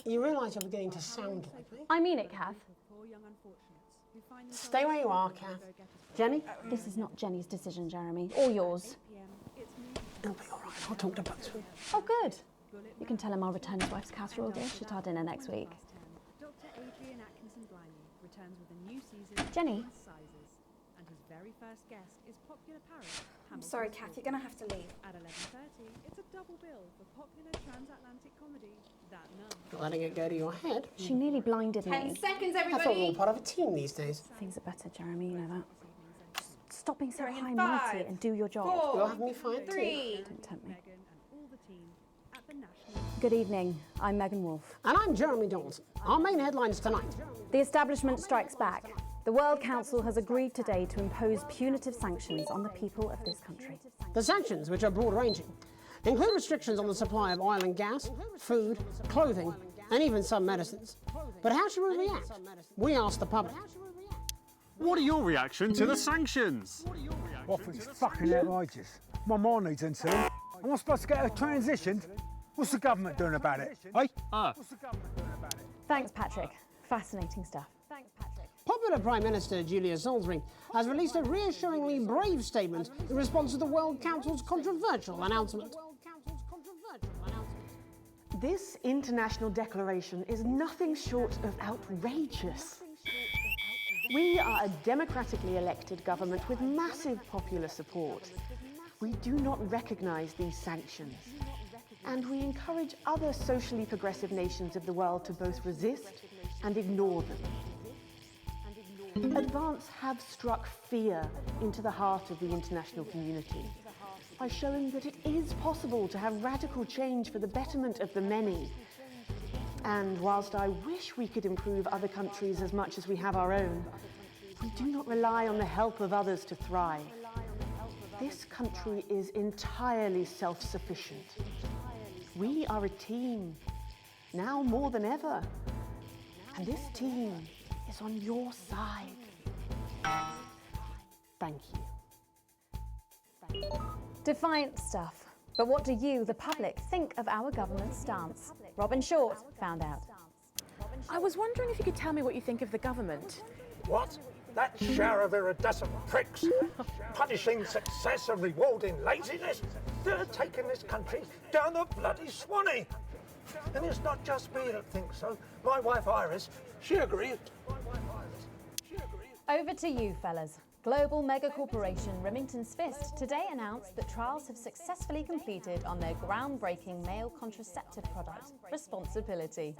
You realise you're beginning to sound like me? I mean it, Kath. Stay where you are, Kath. Jenny? This is not Jenny's decision, Jeremy, or yours. It'll be all right. I'll talk to both of you. Oh, good. You can tell him I'll return his wife's casserole dish at our dinner next week. Jenny? I'm sorry, Kath, you're going to have to leave. At 11:30, it's a double bill for popular transatlantic comedy That Nun. You're letting it go to your head. She nearly blinded 10 me. seconds, I thought we were everybody. all part of a team these days. Things are better, Jeremy, you know that. Just stop being so Going in high-mighty 5, and do your job. 4, You'll have me fired too. 3. Don't tempt me. Meghan and all the team at the National. Good evening. I'm Megan Wolfe. And I'm Jeremy Donaldson. Our main headlines tonight. The establishment strikes back. The World Council has agreed today to impose punitive sanctions on the people of this country. The sanctions, which are broad-ranging, include restrictions on the supply of oil and gas, food, clothing, and even some medicines. But how should we react? We asked the public. What are your reaction to the sanctions? I think it's fucking outrageous. My mom needs insulin. Am I supposed to get her transitioned? What's the government doing about it? Eh? What's the government doing about it? Thanks, Patrick. Fascinating stuff. Thanks, Patrick. Popular Prime Minister Julia Salisbury has released a reassuringly brave statement in response to the World Council's controversial announcement. This international declaration is nothing short of outrageous. We are a democratically elected government with massive popular support. We do not recognise these sanctions. And we encourage other socially progressive nations of the world to both resist and ignore them. Advance have struck fear into the heart of the international community by showing that it is possible to have radical change for the betterment of the many. And whilst I wish we could improve other countries as much as we have our own, we do not rely on the help of others to thrive. This country is entirely self-sufficient. We are a team, now more than ever. And this team is on your side. Thank you. Defiant stuff. But what do you, the public, think of our government's stance? Robin Short found out. I was wondering if you could tell me what you think of the government. What? That shower of iridescent pricks, punishing success and rewarding laziness, they're taking this country down the bloody Swanee. And it's not just me that thinks so. My wife Iris, she agreed. Over to you, fellas. Global mega corporation Remington's Fist today announced that trials have successfully completed on their groundbreaking male contraceptive product, Responsibility.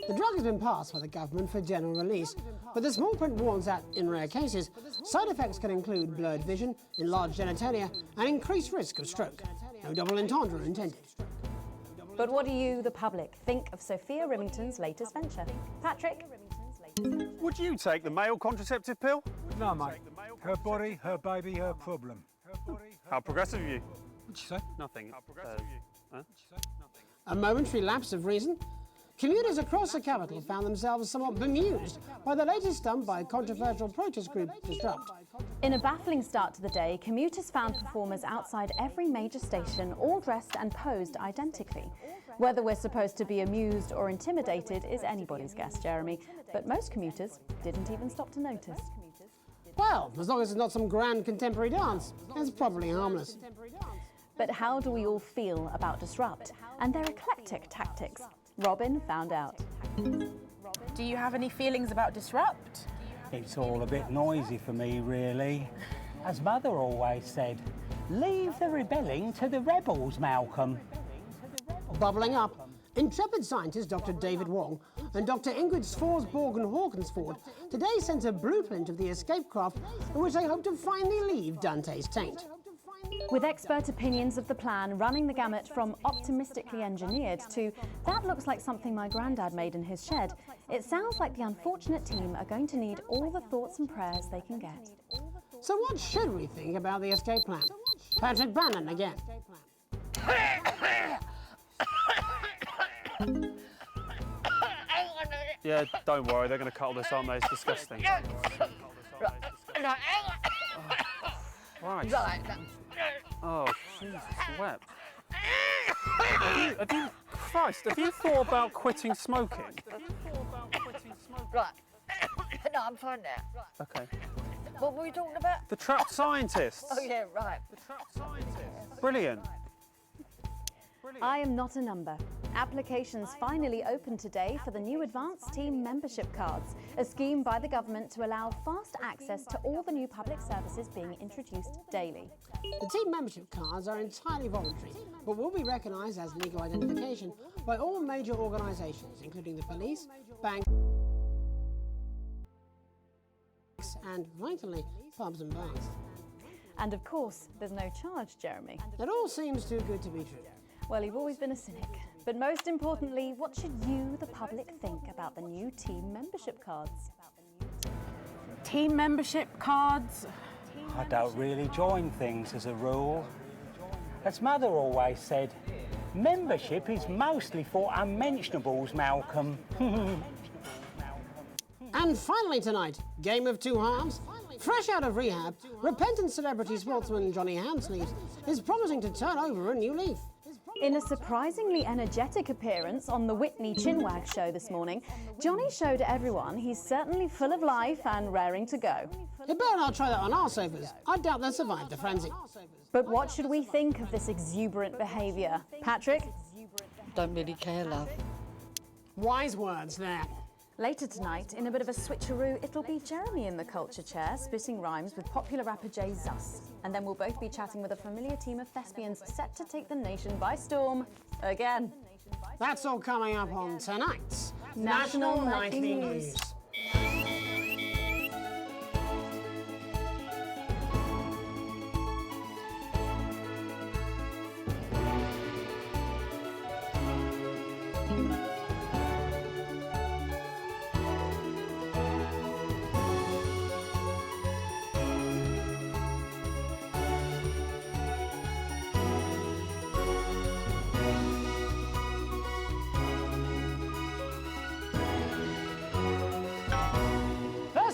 The drug has been passed by the government for general release, but the small print warns that, in rare cases, side effects can include blurred vision, enlarged genitalia, and increased risk of stroke. No double entendre intended. But what do you, the public, think of Sophia Remington's latest venture? Patrick? Would you take the male contraceptive pill? No, mate. Her body, her baby, her problem. How progressive of you. What'd you say? Nothing. A momentary lapse of reason. Commuters across the capital found themselves somewhat bemused by the latest stunt by controversial protest group Disrupt. In a baffling start to the day, commuters found performers outside every major station, all dressed and posed identically. Whether we're supposed to be amused or intimidated is anybody's guess, Jeremy, but most commuters didn't even stop to notice. Well, as long as it's not some grand contemporary dance, it's probably harmless. But how do we all feel about Disrupt and their eclectic tactics? Robin found out. Do you have any feelings about Disrupt? It's all a bit noisy for me, really. As Mother always said, leave the rebelling to the rebels, Malcolm. Bubbling up, intrepid scientist Dr. David Wong and Dr. Ingrid Svorsborg Hawkinsford today sent a blueprint of the escape craft in which they hope to finally leave Dante's taint. With expert opinions of the plan running the gamut from optimistically engineered to that looks like something my granddad made in his shed, it sounds like the unfortunate team are going to need all the thoughts and prayers they can get. So what should we think about the escape plan? Patrick Bannon again. Yeah, don't worry, they're going to cut all this, aren't they? It's disgusting. Right. Oh, Jesus, wept. Have you Christ, have you thought about quitting smoking? Right. No, I'm fine now. Okay. What were we talking about? The trapped scientists. Oh, yeah, right. The trapped scientists. Brilliant. I am not a number. Applications finally opened today for the new Advanced Team membership cards, a scheme by the government to allow fast access to all the new public services being introduced daily. The team membership cards are entirely voluntary, but will be recognised as legal identification by all major organisations, including the police, banks, and, vitally, pubs and bars. And of course, there's no charge, Jeremy. It all seems too good to be true. Well, you've always been a cynic. But most importantly, what should you, the public, think about the new team membership cards? Team membership cards. I don't really join things as a rule. As Mother always said, membership is mostly for unmentionables, Malcolm. And finally tonight, game of two halves. Fresh out of rehab, repentant celebrity sportsman Johnny Handsleeves is promising to turn over a new leaf. In a surprisingly energetic appearance on the Whitney Chinwag show this morning, Johnny showed everyone he's certainly full of life and raring to go. You better not try that on our sofas. I doubt they'll survive the frenzy. But what should we think of this exuberant behaviour? Patrick? Don't really care, love. Wise words there. Later tonight, in a bit of a switcheroo, it'll be Jeremy in the culture chair, spitting rhymes with popular rapper Jay Zus. And then we'll both be chatting with a familiar team of thespians set to take the nation by storm again. That's all coming up on tonight's National Nightly Nightly News.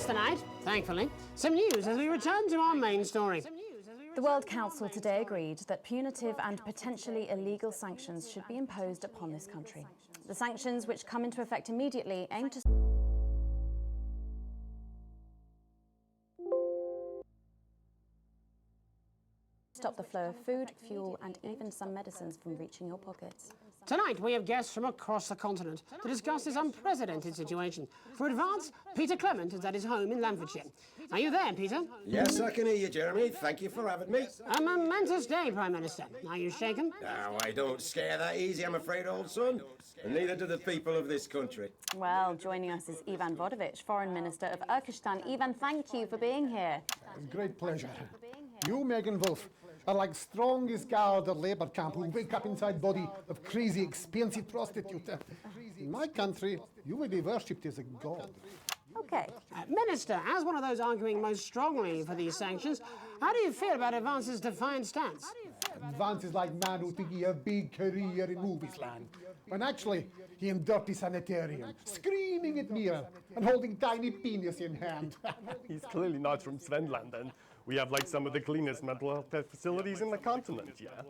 Tonight, thankfully, some news as we return to our main story. The World Council today agreed that punitive and potentially illegal sanctions should be imposed upon this country. The sanctions, which come into effect immediately, aim to stop the flow of food, fuel, and even some medicines from reaching your pockets. Tonight, we have guests from across the continent to discuss this unprecedented situation. For Advance, Peter Clement is at his home in Lamfordshire. Are you there, Peter? Yes, I can hear you, Jeremy. Thank you for having me. A momentous day, Prime Minister. Are you shaken? No, I don't scare that easy, I'm afraid, old son. And neither do the people of this country. Well, joining us is Ivan Vodovich, Foreign Minister of Urkistan. Ivan, thank you for being here. Great pleasure. You, Megan Wolf, are like strongest guard at Labour camp who wake up inside body of crazy, expensive prostitute. In my country, you will be worshipped as a god. Okay. Minister, as one of those arguing most strongly for these sanctions, how do you feel about Advance's defiant stance? Advance is like man who think he have big career in movies land, when actually he in dirty sanitarium, screaming at mirror and holding tiny penis in hand. He's clearly not from Svenland, and we have like some of the cleanest mental health care facilities in the continent, yeah.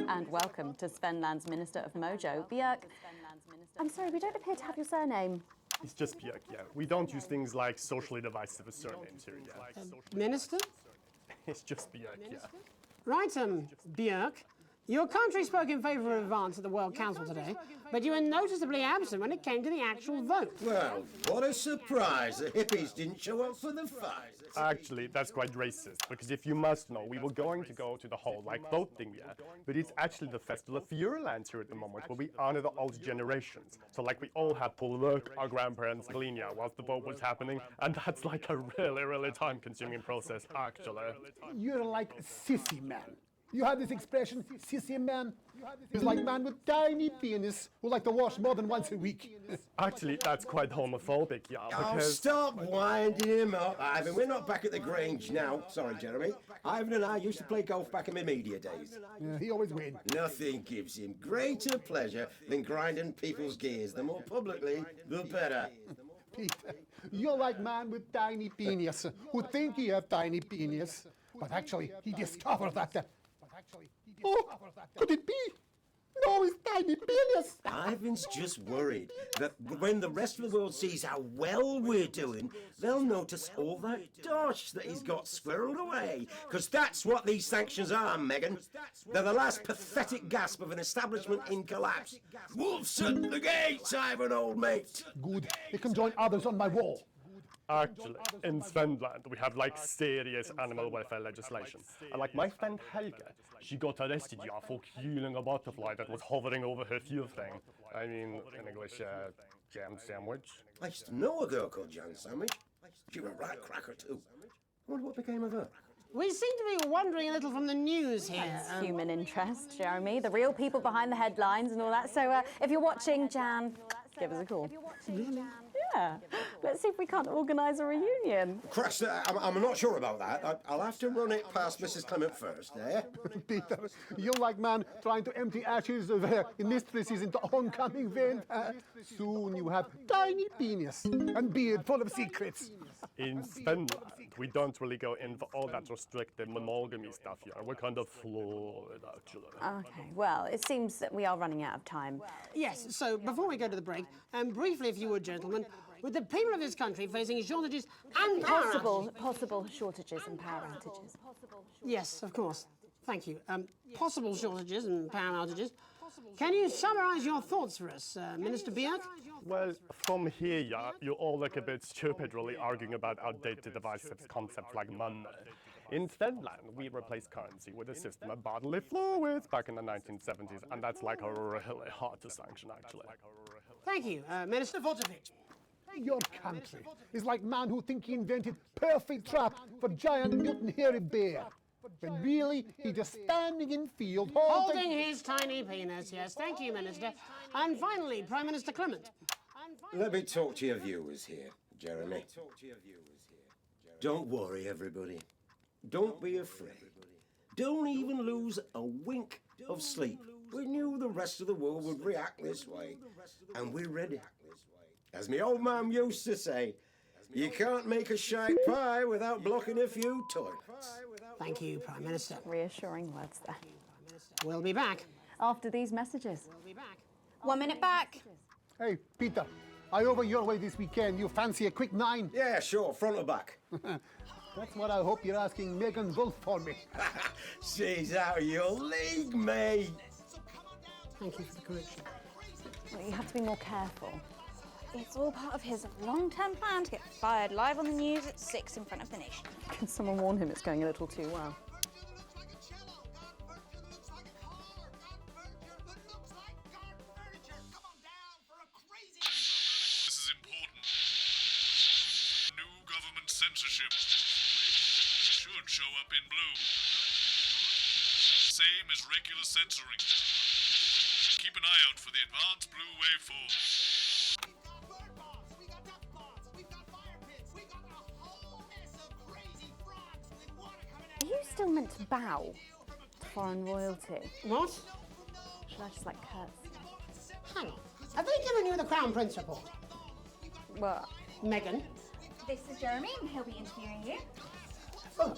And welcome to Svenland's Minister of Mojo, Björk. I'm sorry, we don't appear to have your surname. It's just Björk, yeah. We don't use things like socially divisive surnames here, yeah. Minister? It's just Björk, yeah. Right, Björk. Your country spoke in favour of Advance at the World Council today, but you were noticeably absent when it came to the actual vote. Well, what a surprise. The hippies didn't show up for the fight. Actually, that's quite racist, because if you must know, we were going to go to the whole, like, boat thing, yeah? But it's actually the Festival of Fureland here at the moment, where we honor the old generations. So, like, we all had to lurk our grandparents' Galinia whilst the boat was happening, and that's, like, a really, really time-consuming process, actually. You're like sissy man. You had this expression, sissy man. It's like man with tiny penis who like to wash more than once a week. Actually, that's quite homophobic, yeah, Oh, because... stop winding him up, Ivan. We're not back at the Grange now. Sorry, Jeremy. Ivan and I used to play golf back in my media days. Yeah, he always wins. Nothing gives him greater pleasure than grinding people's gears. The more publicly, the better. Peter, you're like man with tiny penis who think he have tiny penis, but actually he discovered that. Oh, could it be? No, it's tiny penis. Ivan's just worried that when the rest of the world sees how well we're doing, they'll notice all that dosh that he's got squirreled away. Because that's what these sanctions are, Megan. They're the last pathetic gasp of an establishment in collapse. Wolves at the gates, Ivan, old mate. Good. They can join others on my wall. Actually, in Svenland, we have like serious animal welfare legislation. And like my friend Helga, she got arrested for killing a butterfly that was hovering over her fuel tank. I mean, in English, jam sandwich. I used to know a girl called Jam Sandwich. She was a right cracker too. I wonder what became of her. We seem to be wandering a little from the news here. That's human interest, Jeremy. The real people behind the headlines and all that. So if you're watching, Jan, give us a call. Yeah. Let's see if we can't organise a reunion. Christ, I'm not sure about that. I'll have to run it past Mrs. Clement first, eh? Peter, you like man trying to empty ashes of mistresses into oncoming vent. Soon you have tiny penis and beard full of secrets. In Svenland, we don't really go in for all that restricted monogamy stuff here. We're kind of fluid, actually. Okay, well, it seems that we are running out of time. Yes, so before we go to the break, briefly, if you would, gentlemen, with the people of this country facing shortages and Possible shortages and power outages. Yes, of course. Thank you. Possible shortages and power outages. Can you summarise your thoughts for us, Minister Bierk? Well, from here, yeah, you all look a bit stupid really arguing about outdated divisive concepts like money. In Svenland, we replaced currency with a system of bodily fluids back in the 1970s, and that's like really hard to sanction, actually. Thank you, Minister Vujovic. Your country is like man who think he invented perfect trap for giant mutant hairy bear. When really, he just standing in field Holding his tiny penis, yes. Thank you, Minister. And finally, Prime Minister Clement. Let me talk to your viewers here, Jeremy. Don't worry, everybody. Don't be afraid. Don't even lose a wink of sleep. We knew the rest of the world would react this way, and we're ready. As my old man used to say, you can't make a shite pie without blocking a few toilets. Thank you, Prime Minister. Reassuring words there. We'll be back. After these messages. We'll be back. 1 minute back. Hey, Peter, I over your way this weekend. You fancy a quick 9? Yeah, sure, front or back. That's what I hope you're asking Megan Wolf for me. She's out of your league, mate. Thank you for the correction. Well, you have to be more careful. It's all part of his long-term plan to get fired live on the news at 6 in front of the nation. Can someone warn him it's going a little too well? This is important. New government censorship should show up in blue. Same as regular censoring. Keep an eye out for the advanced blue waveform. Are you still meant to bow to foreign royalty? What? Should I just like curtsy? Hang on. Have they given you the Crown Prince report? What? Megan? This is Jeremy, and he'll be interviewing you. Oh.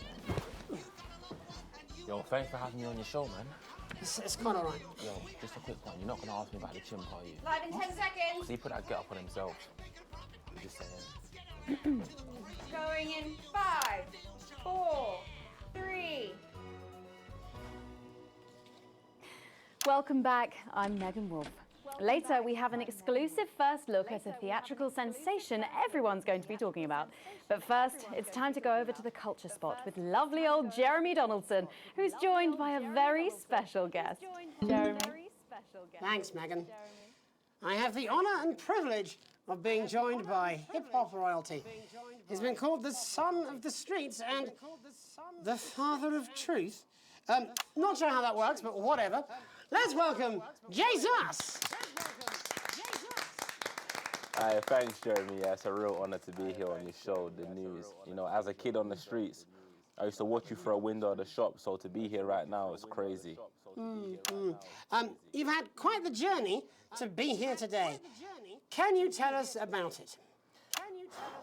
Yo, thanks for having me on your show, man. It's quite all right. Yo, just a quick one. You're not going to ask me about the chimp, are you? Live in 10 seconds. So you put that get up on themselves. I'm just saying. Going in 5, 4, 3. Welcome back. I'm Megan Wolf. Later, we have an exclusive first look at a theatrical sensation everyone's going to be talking about. But first, it's time to go over to the culture spot with lovely old Jeremy Donaldson, who's joined by a very special guest. Jeremy. Thanks, Megan. I have the honour and privilege of being joined by hip-hop royalty. He's been called the son of the streets and the father of truth. Not sure how that works, but whatever. Let's welcome Jesus! Hi, thanks, Jeremy. Yeah, it's a real honor to be here on your show, The News. You know, as a kid on the streets, I used to watch you through a window of the shop, so to be here right now is crazy. You've had quite the journey to be here today. Can you tell us about it?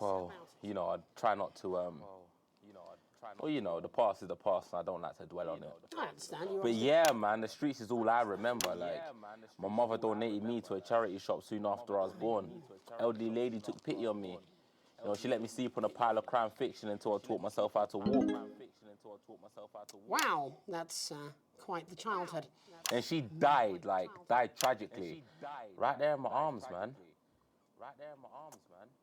Well, you know, I try not to Well, you know, the past is the past, and I don't like to dwell on it. I understand you. But yeah, man, the streets is all I remember. Like, my mother donated me to a charity shop soon after I was born. Elderly lady took pity on me. You know, she let me sleep on a pile of crime fiction until I taught myself how to walk. Wow, that's quite the childhood. And she died tragically. Right there in my arms, man.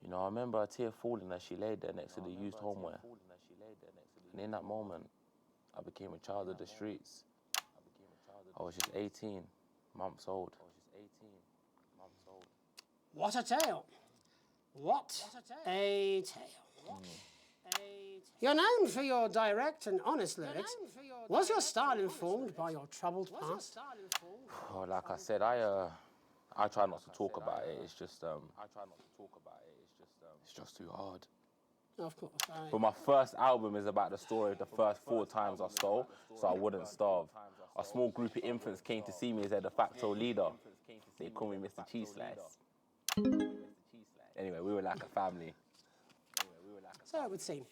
You know, I remember a tear falling as she laid there next to the used homeware. And in that moment, I became a child of the streets. I was just 18 months old. What a tale. What a tale. You're known for your direct and honest lyrics. Was your style informed by your troubled past? Oh, like I said, I try not to talk about it. It's just it's just too hard. Of course. But my first album is about the story of the first 4 times I stole, so I wouldn't starve. A small group of infants came to see me as their de facto leader. They call me Mr. Cheese Slice. Anyway, we were like a family. So it would seem.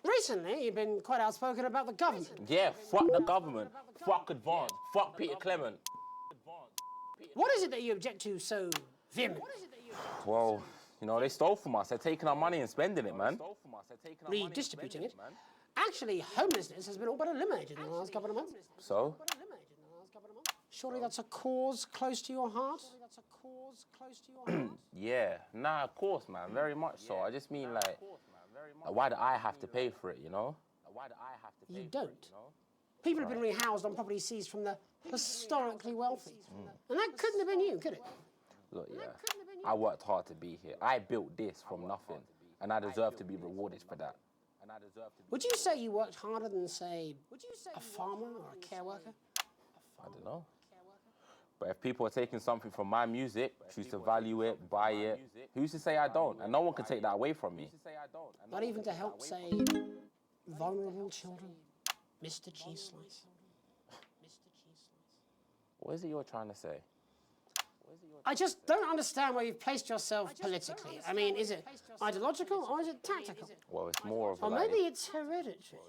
Recently, you've been quite outspoken about the government. Yeah, fuck the government. Fuck Advance. Fuck Peter Clement. What is it that you object to so vehemently? Well, you know, they stole from us. They're taking our money and spending it, man. Redistributing it. Actually, homelessness has been all but eliminated in the last couple of months. So? Surely that's a cause close to your heart? Yeah, nah, of course, man, very much so. I just mean, like, why do I have to pay for it, you know? You don't. People have been rehoused on property seized from the historically wealthy. And that couldn't have been you, could it? Look, yeah, I worked hard to be here. I built this from nothing, and I deserve to be rewarded for that. Would you say you worked harder than, say, a farmer or a care worker? I don't know. But if people are taking something from my music, choose to value it, buy it, who's to say I don't? And no one can take that away from me. Not even to help, say, vulnerable children? Mr. Cheese Slice. What is it you're trying to say? I just don't understand where you've placed yourself politically. I mean, is it ideological or is it tactical? Well, it's more of Or like... maybe it's hereditary.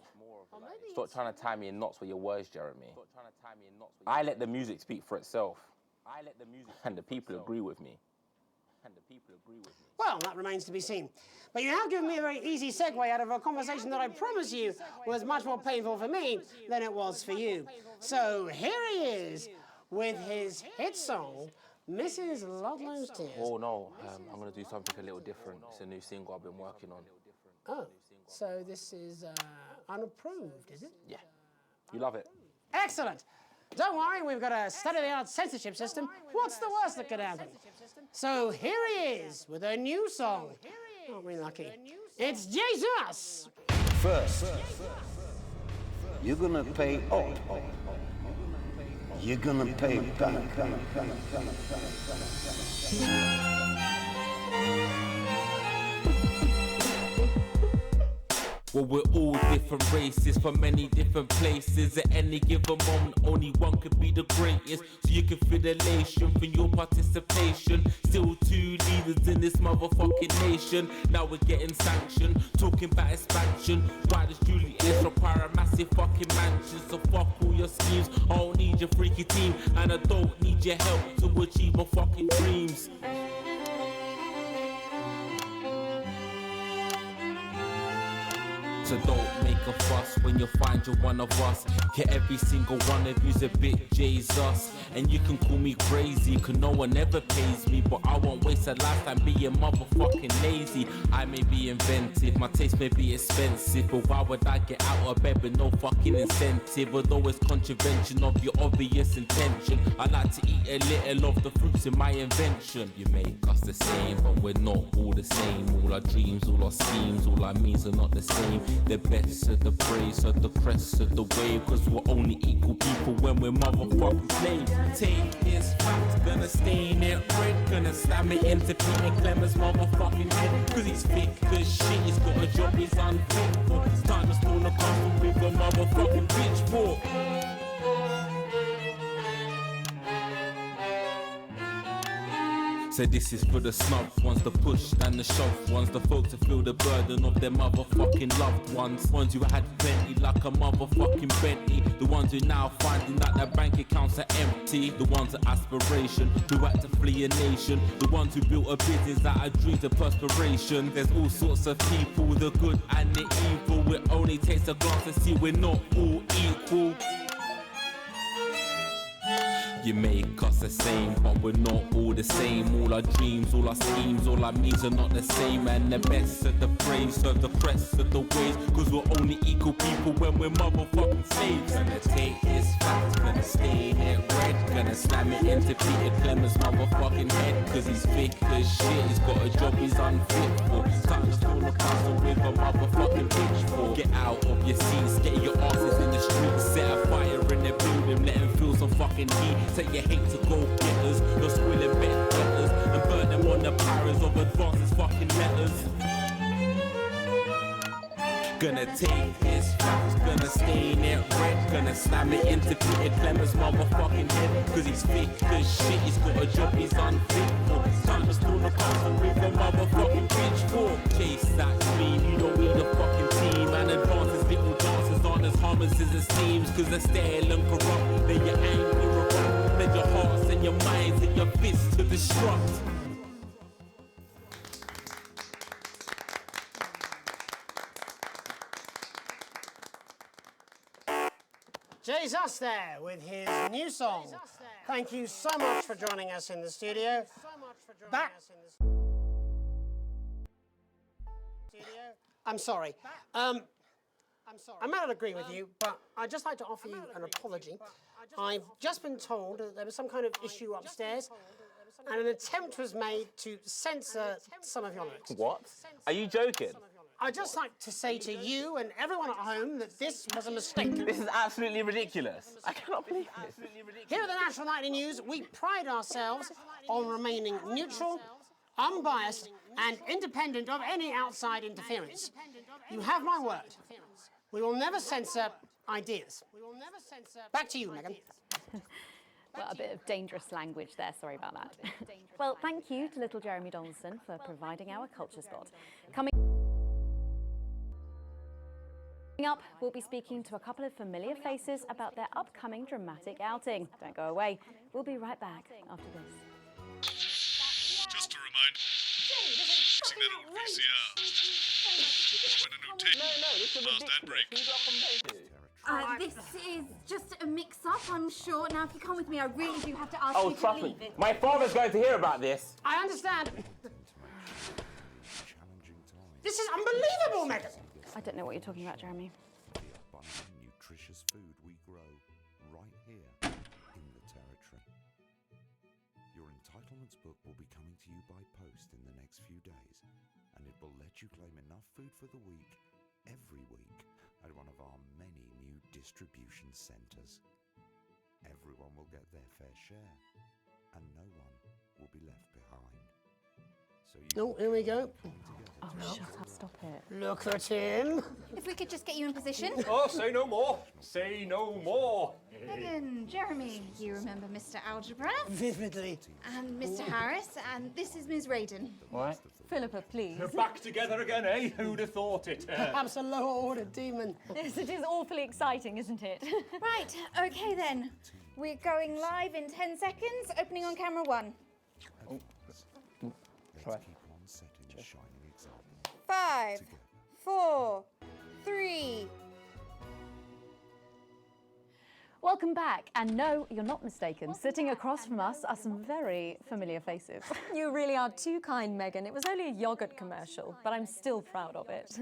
Stop trying to tie me in knots with your words, Jeremy. I let the music speak for itself. And the people agree with me. Well, that remains to be seen. But you have given me a very easy segue out of a conversation that I promise you was much more painful for me than it was for you. So here he is with his hit song, Mrs. Ludlow's Tears. Oh, no, I'm going to do something a little different. It's a new single I've been working on. Oh, so this is unapproved, is it? Yeah. You love it? Excellent. Don't worry, we've got a state-of-the-art censorship system. What's the worst that could happen? So here he is with a new song. Aren't we lucky? It's Jesus! First, you're gonna pay up. You're gonna pay back. Well, we're all different races from many different places. At any given moment, only one could be the greatest. So you can feel elation from your participation. Still 2 leaders in this motherfucking nation. Now we're getting sanctioned, talking about expansion. Why does Julius require a massive fucking mansion? So fuck all your schemes. I don't need your freaky team, and I don't need your help to achieve my fucking dreams. So don't make a fuss when you find you're one of us. Get every single one of you's a bit Jesus. And you can call me crazy, cause no one ever pays me. But I won't waste a lifetime being motherfucking lazy. I may be inventive, my taste may be expensive, but why would I get out of bed with no fucking incentive? Although it's contravention of your obvious intention, I like to eat a little of the fruits in my invention. You make us the same, but we're not all the same. All our dreams, all our schemes, all our means are not the same. The best of the praise of the crest of the wave, cause we're only equal people when we're motherfucking slaves. Take this fact, gonna stain it red, gonna slam it into Peter Clement's motherfucking head, cause he's thick as shit, he's got a job he's unfit for. It's time to stone a castle with a motherfucking pitchfork. So this is for the snubbed ones, the pushed and the shoved ones, the folks that feel the burden of their motherfucking loved ones. Ones who had plenty like a motherfucking Bentley. The ones who now finding that their bank accounts are empty. The ones of aspiration who had to flee a nation. The ones who built a business out of dreams of perspiration. There's all sorts of people, the good and the evil. It only takes a glance to see we're not all equal. You make us the same, but we're not all the same. All our dreams, all our schemes, all our means are not the same. And the best of the praise serve the press of the ways. Cause we're only equal people when we're motherfucking slaves. Gonna take this fact, gonna stain it red. Gonna slam it into Peter Clemens' motherfucking head. Cause he's thick as shit, he's got a job he's unfit for. Time to storm the castle with a motherfucking pitchfork. Get out of your seats, get your asses in the streets. Set a fire in the building, let them feel some fucking heat. Say you hate to go getters, you're squilling bed getters, and burn them on the powers of advances fucking letters. Gonna take his facts, gonna stain it red, gonna slam it into Peter Clemens' motherfucking head. Cause he's thick as shit, he's got a job he's unfit for. Time to storm the castle with a motherfucking pitchfork. Chase that dream, you don't need a fucking team. And advances little dances aren't as harmless as it seems. Cause they're stale and corrupt, then your anger erupt. Then your hearts and your minds and your fists to destruct. Jesus there with his new song. Thank you so much for joining us in the studio. I'm sorry. I may not agree with you, but I'd just like to offer you an apology. I've just been told that there was some kind of issue upstairs, and an attempt was made to censor some of your lyrics. What? Are you joking? I'd just like to say to you and everyone at home that this was a mistake. This is absolutely ridiculous. I cannot believe this. Here at the National Nightly News, we pride ourselves on remaining neutral, unbiased, and independent of any outside interference. You have my word. We will never censor ideas. Back to you, Megan. Well, a bit of dangerous language there, sorry about that. Well, thank you to little Jeremy Donaldson for providing our culture spot. Coming up, we'll be speaking to a couple of familiar faces about their upcoming dramatic outing. Don't go away. We'll be right back after this. Just a reminder, using that old VCR. When a new tape. This is Past ad break. This is just a mix-up, I'm sure. Now, if you come with me, I really do have to ask Oh, you to trust leave me. it. My father's going to hear about this. I understand. This is unbelievable, Megan. I don't know what you're talking about, Jeremy. The abundant, nutritious food we grow right here in the territory. Your entitlements book will be coming to you by post in the next few days, and it will let you claim enough food for the week every week at one of our many new distribution centres. Everyone will get their fair share, and no one will be left behind. So Oh, here we go. Oh, shut up, stop it. Look at him. If we could just get you in position. Oh, say no more. Say no more. Megan, Jeremy, you remember Mr. Algebra? Vividly. And Mr. Harris, and this is Ms. Raiden. What? Philippa, please. We're back together again, eh? Who'd have thought it? Perhaps a lower-order demon. Yes, it is awfully exciting, isn't it? Right, okay then. We're going live in 10 seconds, opening on camera 1. Let's keep on setting a shining example. 5, 4, 3. Welcome back. And no, you're not mistaken. Sitting across from us are some very familiar faces. You really are too kind, Megan. It was only a yogurt commercial, but I'm still proud of it.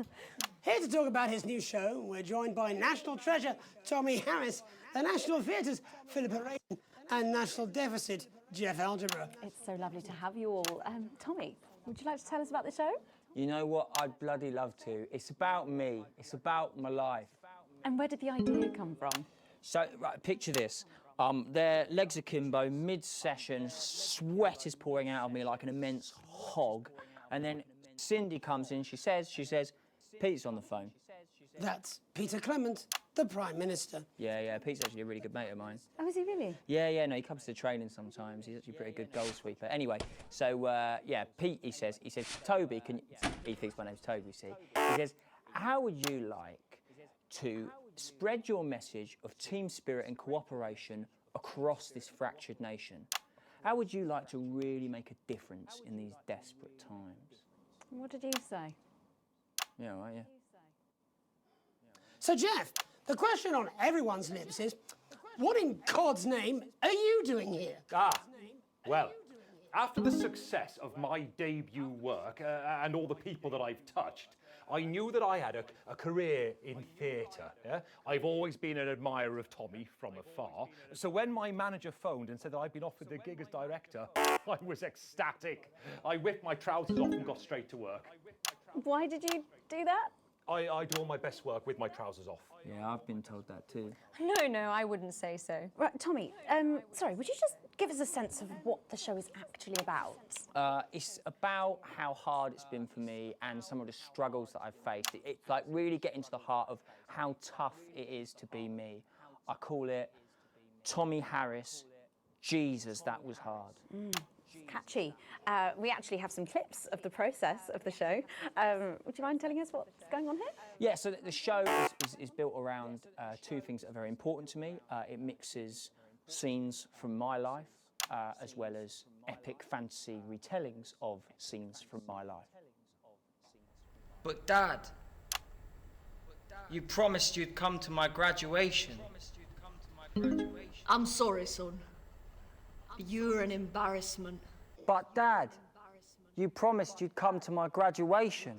Here to talk about his new show, we're joined by National Treasure Tommy Harris, the National Theatre's Philippa Raiden, and National Deficit Jeff Algebra. It's so lovely to have you all. Tommy, would you like to tell us about the show? You know what? I'd bloody love to. It's about me. It's about my life. And where did the idea come from? So, right, picture this. Their legs akimbo, mid-session, sweat is pouring out of me like an immense hog. And then Cindy comes in, she says, Pete's on the phone. That's Peter Clement, the Prime Minister. Yeah, Pete's actually a really good mate of mine. Oh, is he really? Yeah, no, he comes to training sometimes. He's actually a pretty good goal sweeper. Anyway, so yeah, Pete, he says, Toby, he thinks my name's Toby, see? He says, how would you like to spread your message of team spirit and cooperation across this fractured nation? How would you like to really make a difference in these desperate times? What did he say? Yeah, right, yeah. So, Jeff, the question on everyone's lips is, what in God's name are you doing here? Well, after the success of my debut work and all the people that I've touched, I knew that I had a career in theatre. Yeah? I've always been an admirer of Tommy from afar. So when my manager phoned and said that I'd been offered the gig as director, I was ecstatic. I whipped my trousers off and got straight to work. Why did you do that? I do all my best work with my trousers off. Yeah, I've been told that too. No, I wouldn't say so. Right, Tommy, sorry, would you just give us a sense of what the show is actually about? It's about how hard it's been for me and some of the struggles that I've faced. It's like really getting to the heart of how tough it is to be me. I call it Tommy Harris, Jesus, that was hard. Catchy. We actually have some clips of the process of the show. Would you mind telling us what's going on here? Yeah, so the show is built around two things that are very important to me. It mixes scenes from my life as well as epic fantasy retellings of scenes from my life. But Dad, you promised you'd come to my graduation. I'm sorry, son. You're an embarrassment. But Dad, you promised you'd come to my graduation.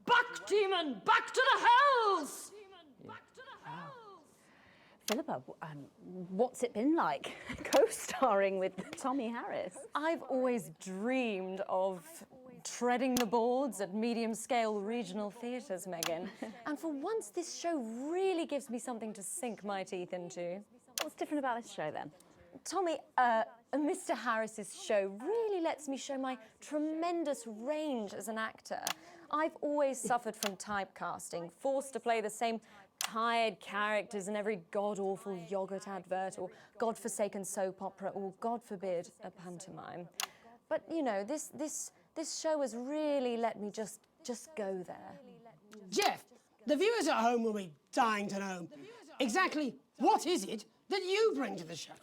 Back, demon! Back to the hells! Philippa, what's it been like co-starring with Tommy Harris? I've always dreamed of treading the boards at medium-scale regional theatres, Megan. And for once, this show really gives me something to sink my teeth into. What's different about this show, then? Tommy, Mr. Harris's show really lets me show my tremendous range as an actor. I've always suffered from typecasting, forced to play the same tired characters in every god-awful yogurt advert or godforsaken soap opera or, God forbid, a pantomime. But, you know, this show has really let me just go there. Jeff, the viewers at home will be dying to know exactly what is it that you bring to the show?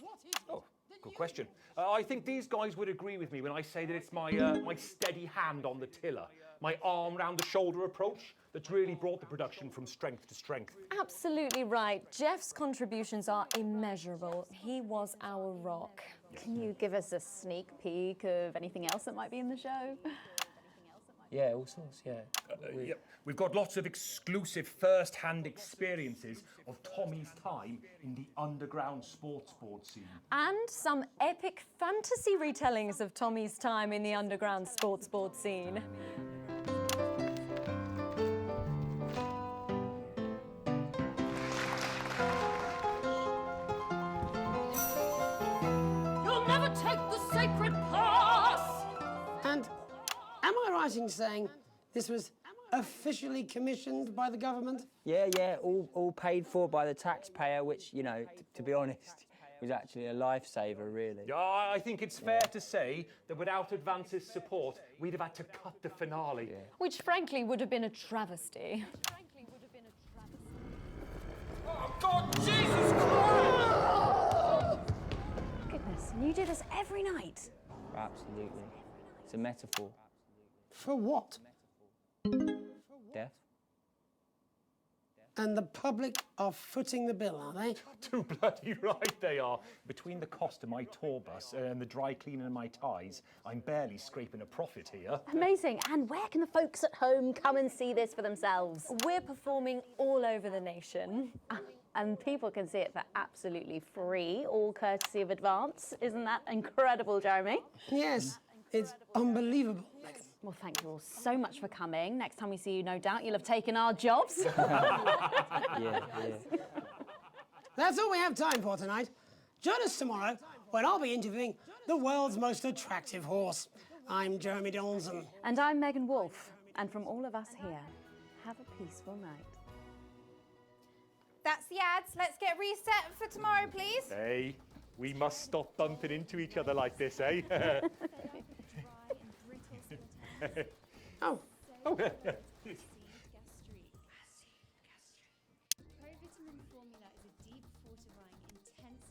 Oh, good question. I think these guys would agree with me when I say that it's my steady hand on the tiller, my arm round the shoulder approach that's really brought the production from strength to strength. Absolutely right. Jeff's contributions are immeasurable. He was our rock. Can you give us a sneak peek of anything else that might be in the show? Yeah, all sorts, yeah. Yep. We've got lots of exclusive first-hand experiences of Tommy's time in the underground sports board scene. And some epic fantasy retellings of Tommy's time in the underground sports board scene. You'll never take the sacred pass! And am I right in saying this was officially commissioned by the government? Yeah, all paid for by the taxpayer, which, you know, to be honest, was actually a lifesaver, really. Yeah, I think it's fair to say that without Advance's support, we'd have had to cut the finale. Yeah. Which, frankly, would have been a travesty. Oh, God, Jesus Christ! Goodness, and you do this every night? Absolutely. It's a metaphor. For what? Death. And the public are footing the bill, are they? Too bloody right they are. Between the cost of my tour bus and the dry cleaning of my ties, I'm barely scraping a profit here. Amazing. And where can the folks at home come and see this for themselves? We're performing all over the nation. And people can see it for absolutely free, all courtesy of Advance. Isn't that incredible, Jeremy? Yes, it's unbelievable, Megan. Well, thank you all so much for coming. Next time we see you, no doubt you'll have taken our jobs. Yeah. That's all we have time for tonight. Join us tomorrow when I'll be interviewing the world's most attractive horse. I'm Jeremy Donson. And I'm Megan Wolfe. And from all of us here, have a peaceful night. that's the ads. Let's get reset for tomorrow, please. Hey, we must stop bumping into each other like this, eh? Oh. Oh. Provitamin formula is a deep fortifying, intense.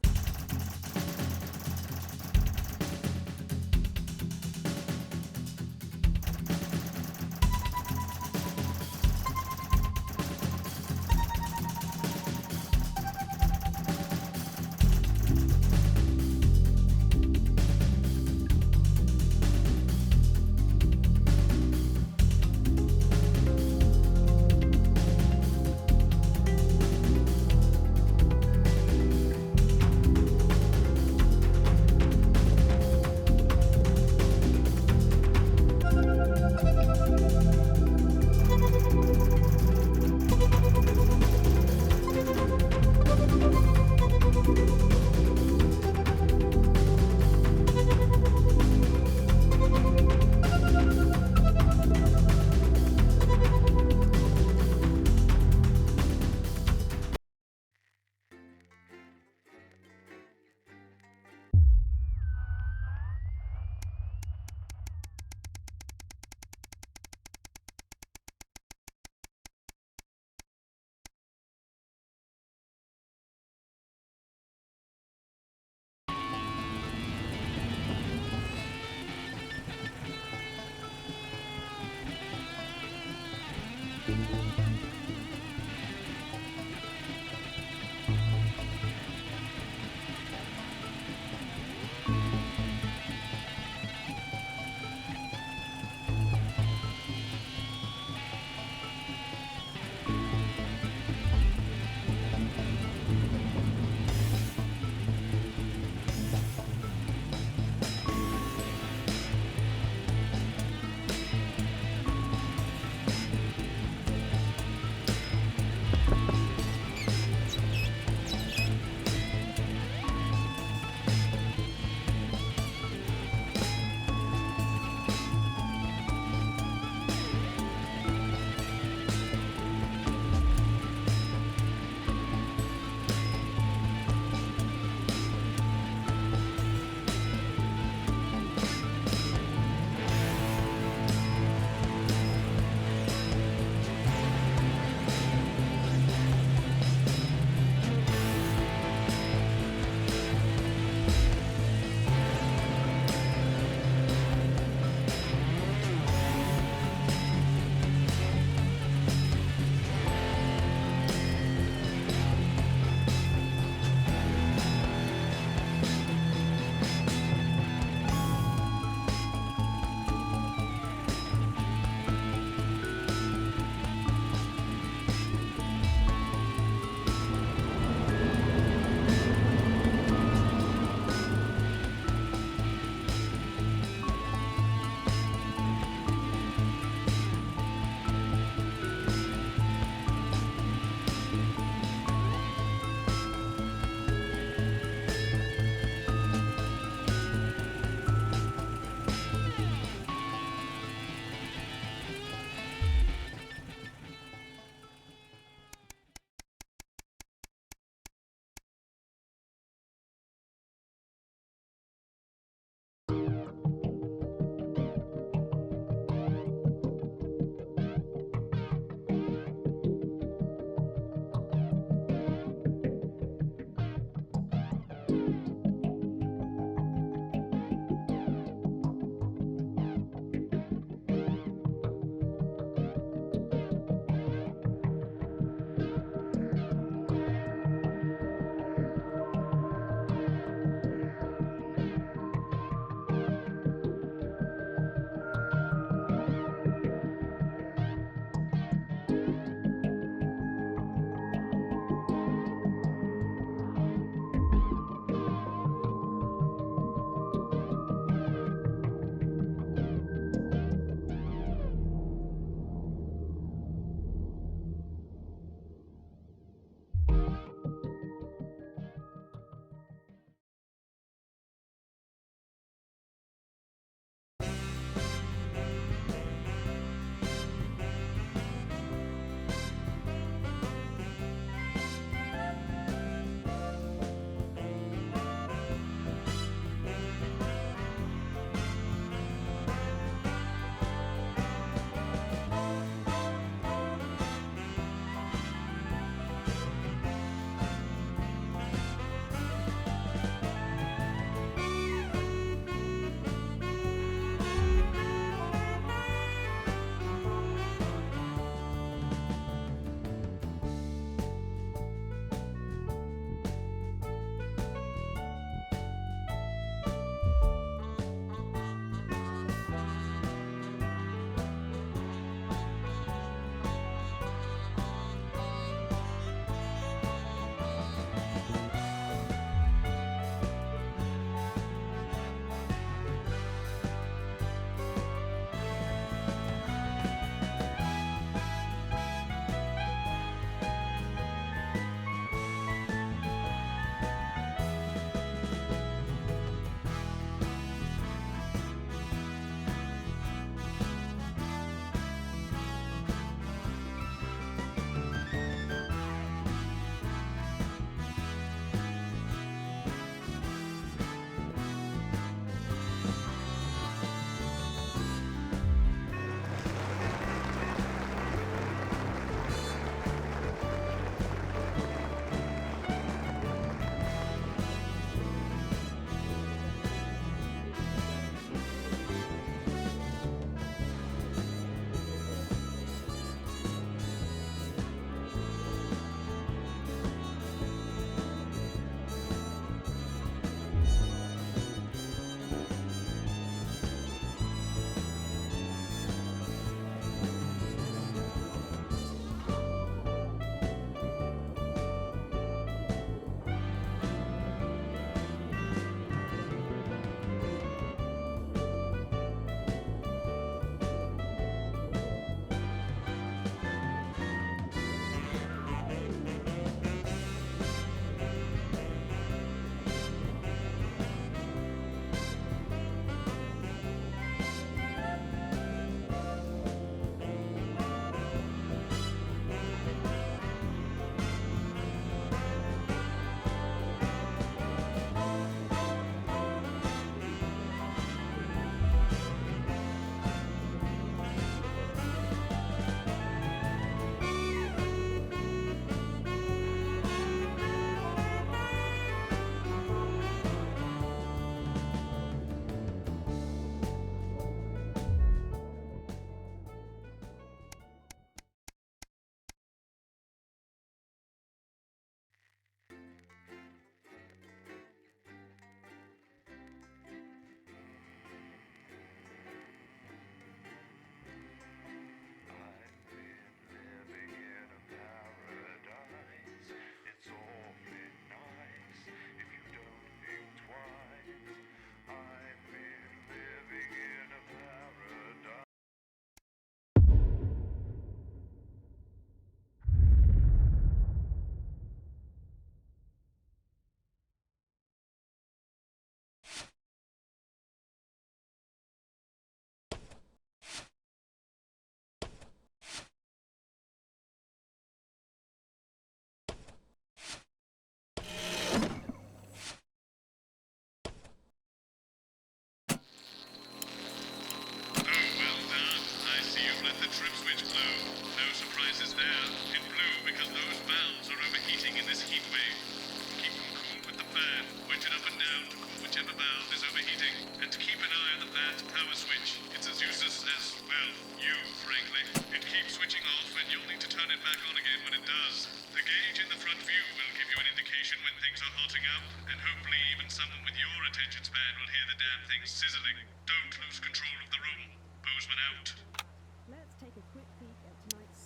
intentions man will hear the damn thing sizzling. Don't lose control of the room. Bozeman out.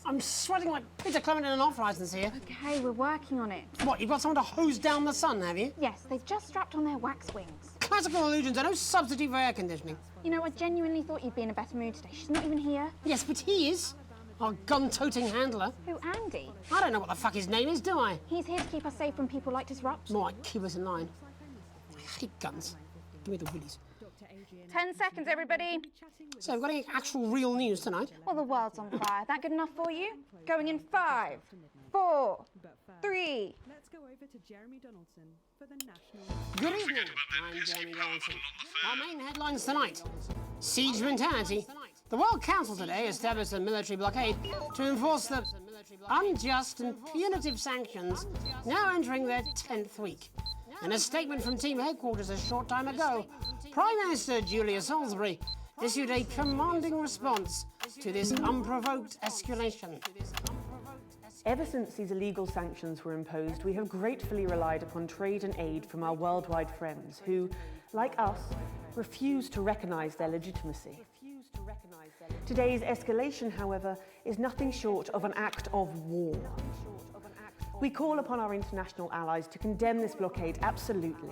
I'm sweating like Peter Clement in an off-licence here. Okay, we're working on it. What, you've got someone to hose down the sun, have you? Yes, they've just strapped on their wax wings. Classical illusions are no substitute for air conditioning. You know, I genuinely thought you'd be in a better mood today. She's not even here. Yes, but he is. Our gun-toting handler. Who, Andy? I don't know what the fuck his name is, do I? He's here to keep us safe from people like Disrupt. More like keep us in line. I hate guns. Give me the willies. 10 seconds, everybody. So, we've got any actual real news tonight? Well, the world's on fire. That good enough for you? Going in 5, 4, 3. Let's go over to Jeremy Donaldson for the national. Good evening. I'm Jeremy Donaldson. Our main headlines tonight. Siege mentality. The World Council today established a military blockade to enforce the unjust and punitive sanctions now entering their 10th week. In a statement from team headquarters a short time ago, Prime Minister Julia Salisbury issued a commanding response to this unprovoked escalation. Ever since these illegal sanctions were imposed, we have gratefully relied upon trade and aid from our worldwide friends who, like us, refuse to recognise their legitimacy. Today's escalation, however, is nothing short of an act of war. We call upon our international allies to condemn this blockade absolutely,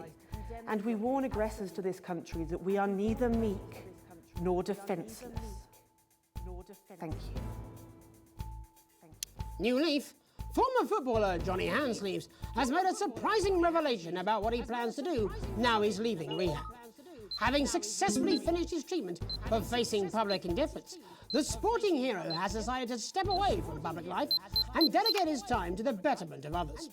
and we warn aggressors to this country that we are neither meek nor defenceless. Thank you. New Leaf. Former footballer Johnny Handsleeves has made a surprising revelation about what he plans to do now he's leaving rehab. Having successfully finished his treatment for facing public indifference, the sporting hero has decided to step away from public life and dedicate his time to the betterment of others.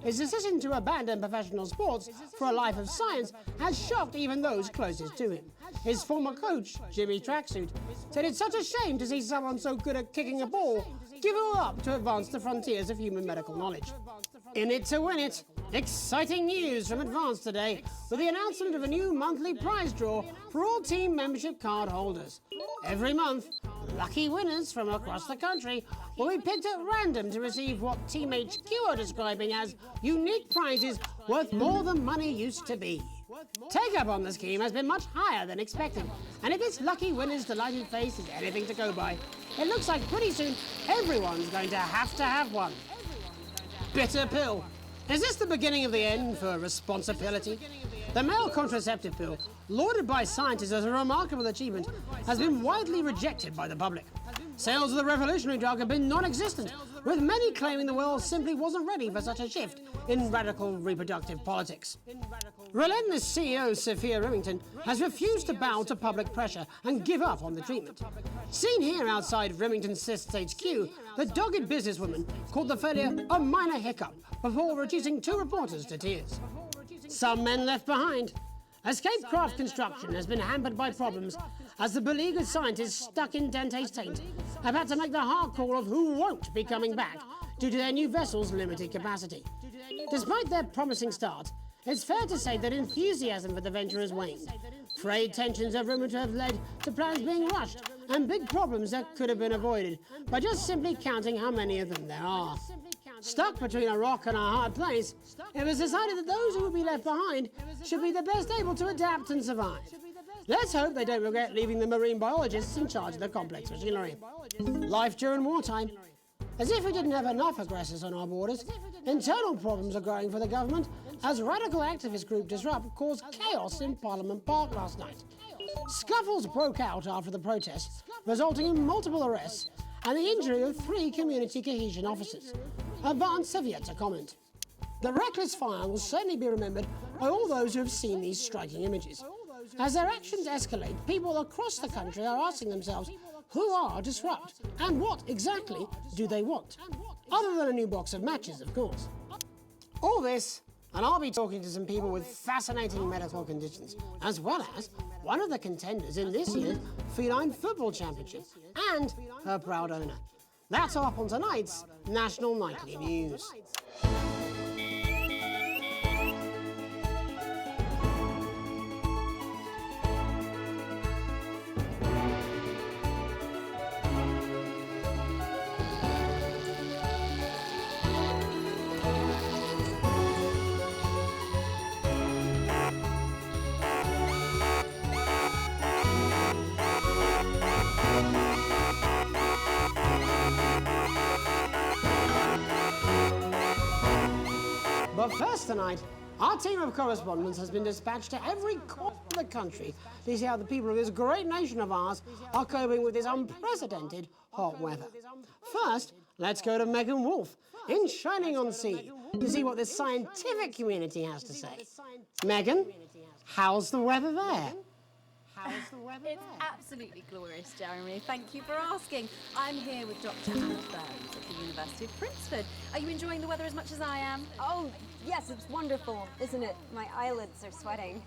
His decision to abandon professional sports for a life of science has shocked even those closest to him. His former coach, Jimmy Tracksuit, said it's such a shame to see someone so good at kicking a ball give it all up to advance the frontiers of human medical knowledge. In it to win it, exciting news from Advance today with the announcement of a new monthly prize draw for all team membership card holders. Every month, lucky winners from across the country will be picked at random to receive what Team HQ are describing as unique prizes worth more than money used to be. Take-up on the scheme has been much higher than expected, and if this lucky winner's delighted face is anything to go by, it looks like pretty soon everyone's going to have one. Bitter pill. Is this the beginning of the end for responsibility? The male contraceptive pill, lauded by scientists as a remarkable achievement, has been widely rejected by the public. Sales of the revolutionary drug have been non-existent, with many claiming the world simply wasn't ready for such a shift in radical reproductive politics. Relentless CEO Sophia Remington has refused to bow to public pressure and give up on the treatment. Seen here outside Remington Cysts HQ, the dogged businesswoman called the failure a minor hiccup before reducing 2 reporters to tears. Some men left behind. Escape Craft Construction has been hampered by problems as the beleaguered scientists stuck in Dante's taint have had to make the hard call of who won't be coming back due to their new vessel's limited capacity. Despite their promising start, it's fair to say that enthusiasm for the venture has waned. Trade tensions are rumoured to have led to plans being rushed and big problems that could have been avoided by just simply counting how many of them there are. Stuck between a rock and a hard place, it was decided that those who would be left behind should be the best able to adapt and survive. Let's hope they don't regret leaving the marine biologists in charge of the complex machinery. Life during wartime. As if we didn't have enough aggressors on our borders, internal problems are growing for the government as radical activist group Disrupt caused chaos in Parliament Park last night. Scuffles broke out after the protests, resulting in multiple arrests and the injury of 3 community cohesion officers. Advance have yet to comment. The reckless fire will certainly be remembered by all those who have seen these striking images. As their actions escalate, people across the country are asking themselves, who are Disrupt and what exactly do they want? Other than a new box of matches, of course. All this, and I'll be talking to some people with fascinating medical conditions, as well as one of the contenders in this year's Feline Football Championship and her proud owner. That's all up on tonight's National Nightly News. But first tonight, our team of correspondents has been dispatched to every corner of the country to see how the people of this great nation of ours are coping with this unprecedented hot weather. First, let's go to Megan Wolf in Shining-on-Sea to see what the scientific community has to say. Megan, how's the weather there? It's absolutely glorious, Jeremy. Thank you for asking. I'm here with Dr. Anne Burns at the University of Princeton. Are you enjoying the weather as much as I am? Oh, yes, it's wonderful, isn't it? My eyelids are sweating.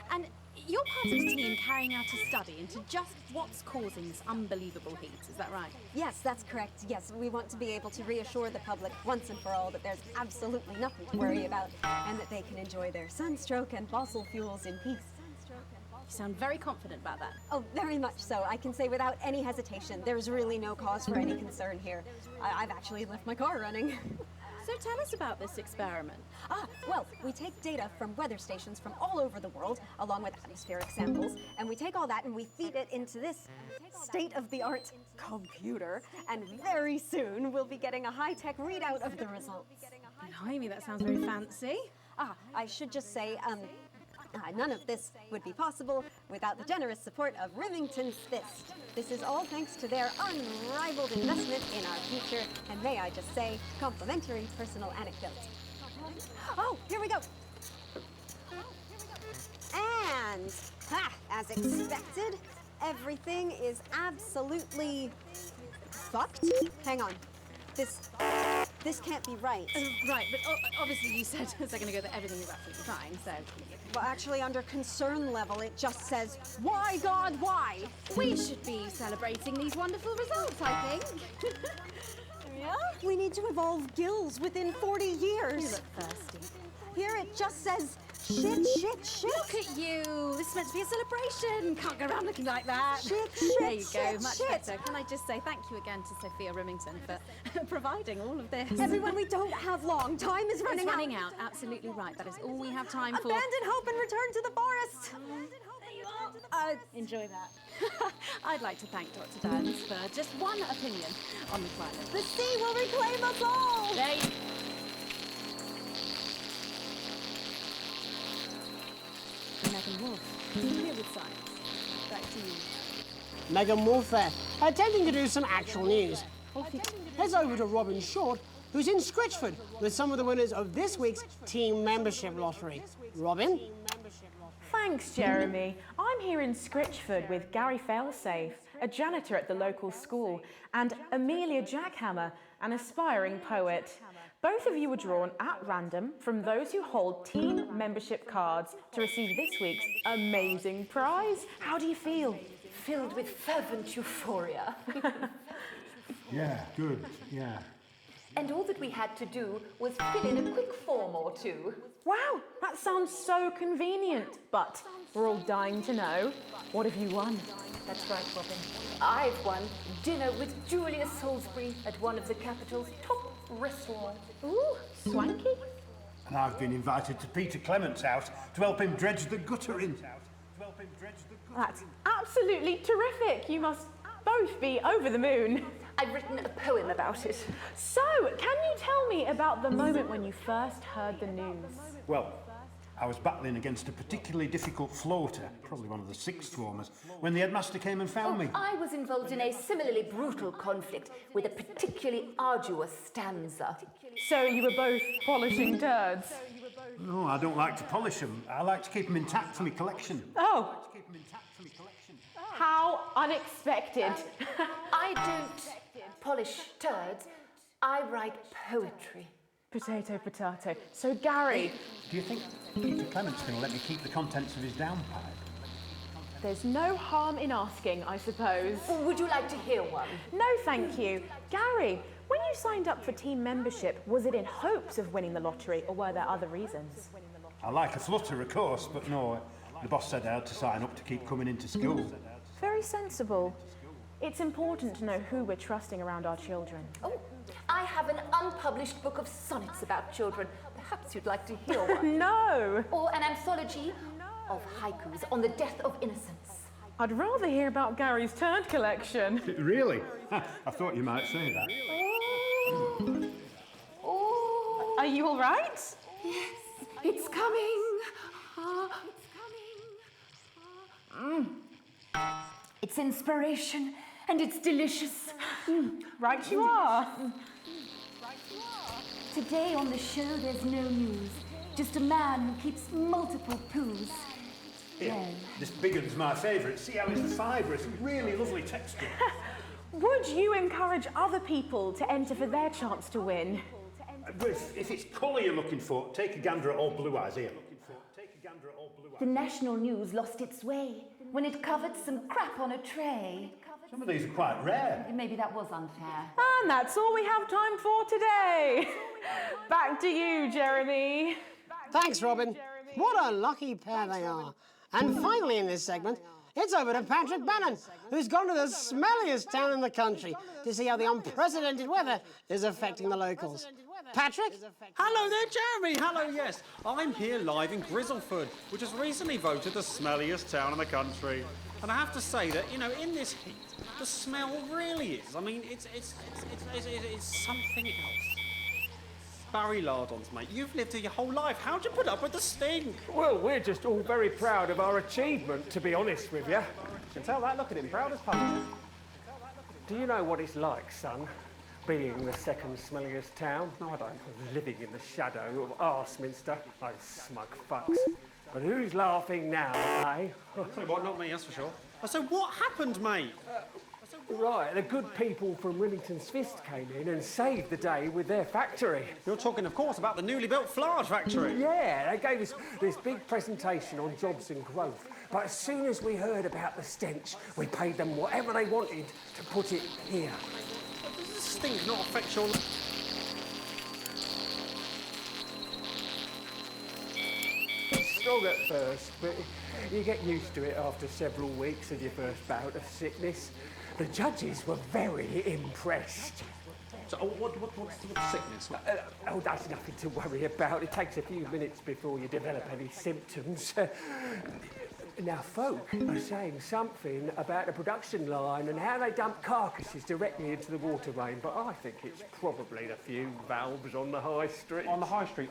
And you're part of a team carrying out a study into just what's causing this unbelievable heat, is that right? Yes, that's correct. Yes, we want to be able to reassure the public once and for all that there's absolutely nothing to worry about and that they can enjoy their sunstroke and fossil fuels in peace. You sound very confident about that. Oh, very much so. I can say without any hesitation, there's really no cause for any concern here. I've actually left my car running. So tell us about this experiment. Well, we take data from weather stations from all over the world, along with atmospheric samples, and we take all that and we feed it into this state-of-the-art computer, and very soon we'll be getting a high-tech readout of the results. Blimey, that sounds very fancy. I should just say, none of this would be possible without the generous support of Rivington's Fist. This is all thanks to their unrivaled investment in our future, and may I just say, complimentary personal anecdote. Oh, here we go. And, as expected, everything is absolutely fucked. Hang on. This can't be right. Right, but obviously you said a second ago that everything is absolutely fine, so... Well, actually, under concern level, it just says, why, God, why? We should be celebrating these wonderful results, I think. Yeah? We need to evolve gills within 40 years. You look thirsty. Here it just says, shit. Look at you. This is meant to be a celebration. Can't go around looking like that. Shit. There you go, much better. Can I just say thank you again to Sophia Remington for providing all of this. Everyone, we don't have long. Time is running out. It's running out. Absolutely right. That is all we have time for. Abandon hope and return to the forest. Enjoy that. I'd like to thank Dr. Burns for just one opinion on the climate. The sea will reclaim us all. Megan Wolf, here with science. Back to you. Megan Wolf there, attempting to do some actual news. Heads over to Robin Short, who's in Scritchford with some of the winners of this week's team membership lottery. Robin? Thanks, Jeremy. I'm here in Scritchford with Gary Failsafe, a janitor at the local school, and Amelia Jackhammer, an aspiring poet. Both of you were drawn at random from those who hold team membership cards to receive this week's amazing prize. How do you feel? Filled with fervent euphoria. Yeah, good, yeah. And all that we had to do was fill in a quick form or two. Wow, that sounds so convenient. But we're all dying to know, what have you won? That's right, Robin. I've won dinner with Julia Salisbury at one of the capital's top restaurants. Ooh, swanky. And I've been invited to Peter Clement's house to help him dredge the gutter in. That's absolutely terrific. You must both be over the moon. I've written a poem about it. So, can you tell me about the moment when you first heard the news? Well, I was battling against a particularly difficult floater, probably one of the sixth formers, when the headmaster came and found me. I was involved in a similarly brutal conflict with a particularly arduous stanza. So you were both polishing turds? No, I don't like to polish them. I like to keep them intact for my collection. Oh. How unexpected. I don't polish turds. I write poetry. Potato, potato. So, Gary... Do you think Peter Clement's going to let me keep the contents of his downpipe? There's no harm in asking, I suppose. Would you like to hear one? No, thank you. Gary, when you signed up for team membership, was it in hopes of winning the lottery, or were there other reasons? I like a flutter, of course, but no, the boss said I had to sign up to keep coming into school. Very sensible. It's important to know who we're trusting around our children. Oh, I have an unpublished book of sonnets about children. Perhaps you'd like to hear one. No! Or an anthology of haikus on the death of innocence. I'd rather hear about Gary's turd collection. Really? I thought you might say that. Are you all right? Yes, it's coming. It's inspiration and it's delicious. Right you are. Today on the show, there's no news. Just a man who keeps multiple poos. Yeah, this big one's my favourite. See how it's fibrous, really lovely texture. Would you encourage other people to enter for their chance to win? But if it's colour you're looking for, take a gander at old Blue Eyes here. The national news lost its way when it covered some crap on a tray. Some of these are quite rare. Maybe that was unfair. And that's all we have time for today. Back to you, Jeremy. Thanks, Robin. What a lucky pair they are. And finally in this segment, it's over to Patrick Bannon, who's gone to the smelliest town in the country to see how the unprecedented weather is affecting the locals. Patrick? Hello there, Jeremy. Hello, yes. I'm here live in Grizzleford, which was recently voted the smelliest town in the country. And I have to say that, you know, in this heat, the smell really is. I mean, it's something else. Barry Lardons, mate, you've lived here your whole life. How'd you put up with the stink? Well, we're just all very proud of our achievement, to be honest with you. You can tell that, look at him, proud as punch. Do you know what it's like, son, being the second smelliest town? No, I don't. Living in the shadow of Arseminster. Those smug fucks. But who's laughing now, eh? What, not me, that's for sure. So what happened, mate? Right, the good people from Remington's Fist came in and saved the day with their factory. You're talking, of course, about the newly built Flard factory. Yeah, they gave us this big presentation on jobs and growth. But as soon as we heard about the stench, we paid them whatever they wanted to put it here. Does this stink not affect your... It's strong at first, but you get used to it after several weeks of your first bout of sickness. The judges were very impressed. So, what's the sickness? Oh, that's nothing to worry about. It takes a few minutes before you develop any symptoms. Now, folk are saying something about the production line and how they dump carcasses directly into the water main, but I think it's probably the few valves on the high street. On the high street?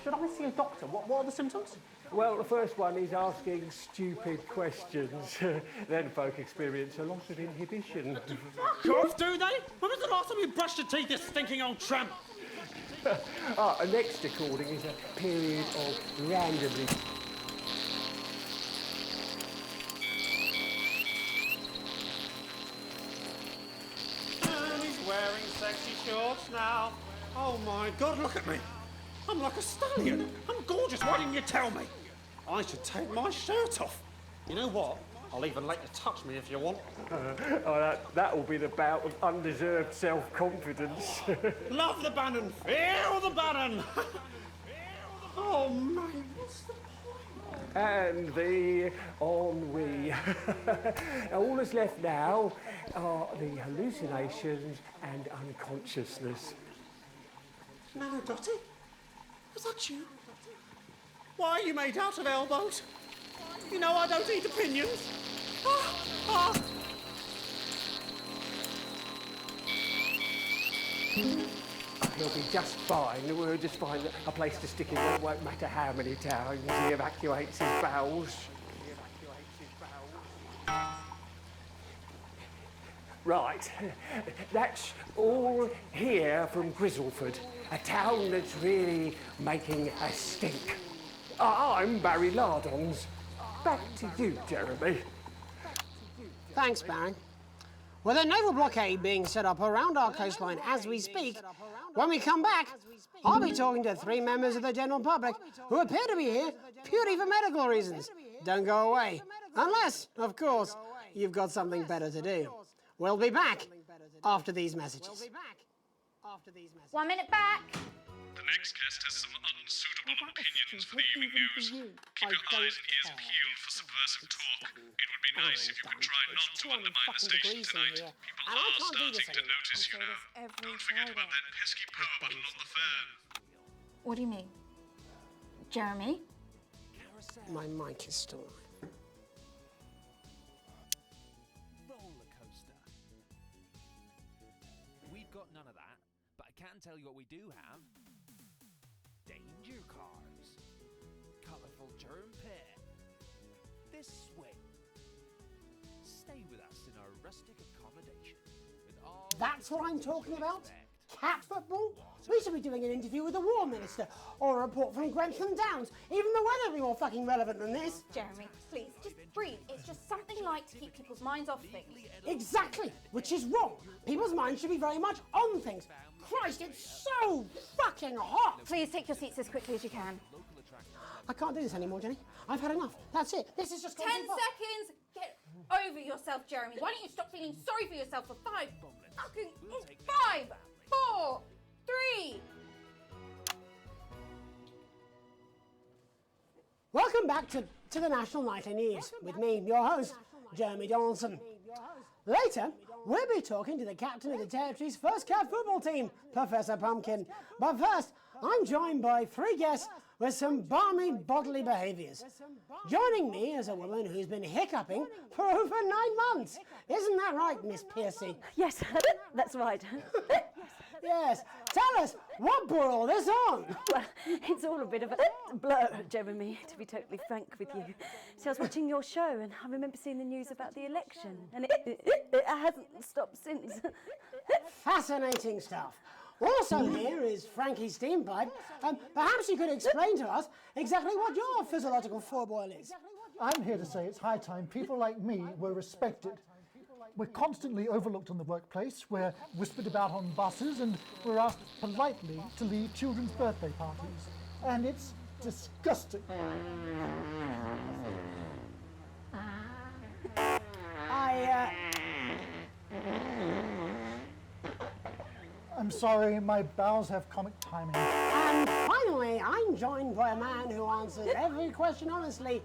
Should I see a doctor? What are the symptoms? Well, the first one is asking stupid questions. Then folk experience a loss of inhibition. Fuck off, do they? When was the last time you brushed your teeth, you stinking old tramp? Next recording is a period of randomly... And he's wearing sexy shorts now. Oh my God, look at me. I'm like a stallion. I'm gorgeous. Why didn't you tell me? I should take my shirt off. You know what? I'll even let you touch me if you want. That will be the bout of undeserved self-confidence. Love the Bannon. Feel the Bannon. Oh, man. What's the point? And the ennui. All that's left now are the hallucinations and unconsciousness. No, Dottie? Was that you? Why are you made out of elbows? You know I don't eat opinions. He'll be just fine. We'll just find a place to stick him. It won't matter how many times he evacuates his bowels. Right, that's all here from Grizzleford, a town that's really making a stink. I'm Barry Lardons. Back to you, Jeremy. Thanks, Barry. With a naval blockade being set up around our coastline as we speak, when we come back, I'll be talking to 3 members of the general public who appear to be here purely for medical reasons. Don't go away. Unless, of course, you've got something better to do. We'll be back after these messages. 1 minute back. The next guest has some unsuitable opinions for the evening news. Keep your eyes and ears peeled for subversive talk. It would be nice if you could try not to undermine the station tonight. People are starting to notice, you know. Don't forget about that pesky power button on the fan. What do you mean? Jeremy? My mic is still on. Roller coaster. We've got none of that, but I can tell you what we do have. danger cars, colourful germ pair. This way. Stay with us in our rustic accommodation with all. That's what I'm talking about? Cat football? We should be doing an interview with the War Minister, or a report from Grantham Downs. Even the weather would be more fucking relevant than this. Jeremy, please, just breathe. It's just something light to keep people's minds off things. Exactly, which is wrong. People's minds should be very much on things. Christ, it's so fucking hot! Please take your seats as quickly as you can. I can't do this anymore, Jenny. I've had enough. That's it. This is just 10 gone too far. seconds! Get over yourself, Jeremy. Why don't you stop feeling sorry for yourself for 5 fucking 5, 4, 3. Welcome back to the National Nightly News with me, your host, Jeremy Donaldson. Later, we'll be talking to the captain of the Territory's first cat football team, Professor Pumpkin. But first, I'm joined by 3 guests with some balmy bodily behaviours. Joining me is a woman who's been hiccuping for over 9 months. Isn't that right, Miss Piercy? Yes, that's right. Yes. Tell us, what brought all this on? Well, it's all a bit of a blur, Jeremy, to be totally frank with you. So I was watching your show and I remember seeing the news about the election and it hasn't stopped since. Fascinating stuff. Also here is Frankie Steampipe. Perhaps you could explain to us exactly what your physiological foreboil is. I'm here to say it's high time people like me were respected. We're constantly overlooked in the workplace, we're whispered about on buses, and we're asked politely to leave children's birthday parties. And it's disgusting. I'm sorry, my bowels have comic timing. And finally, I'm joined by a man who answers every question honestly,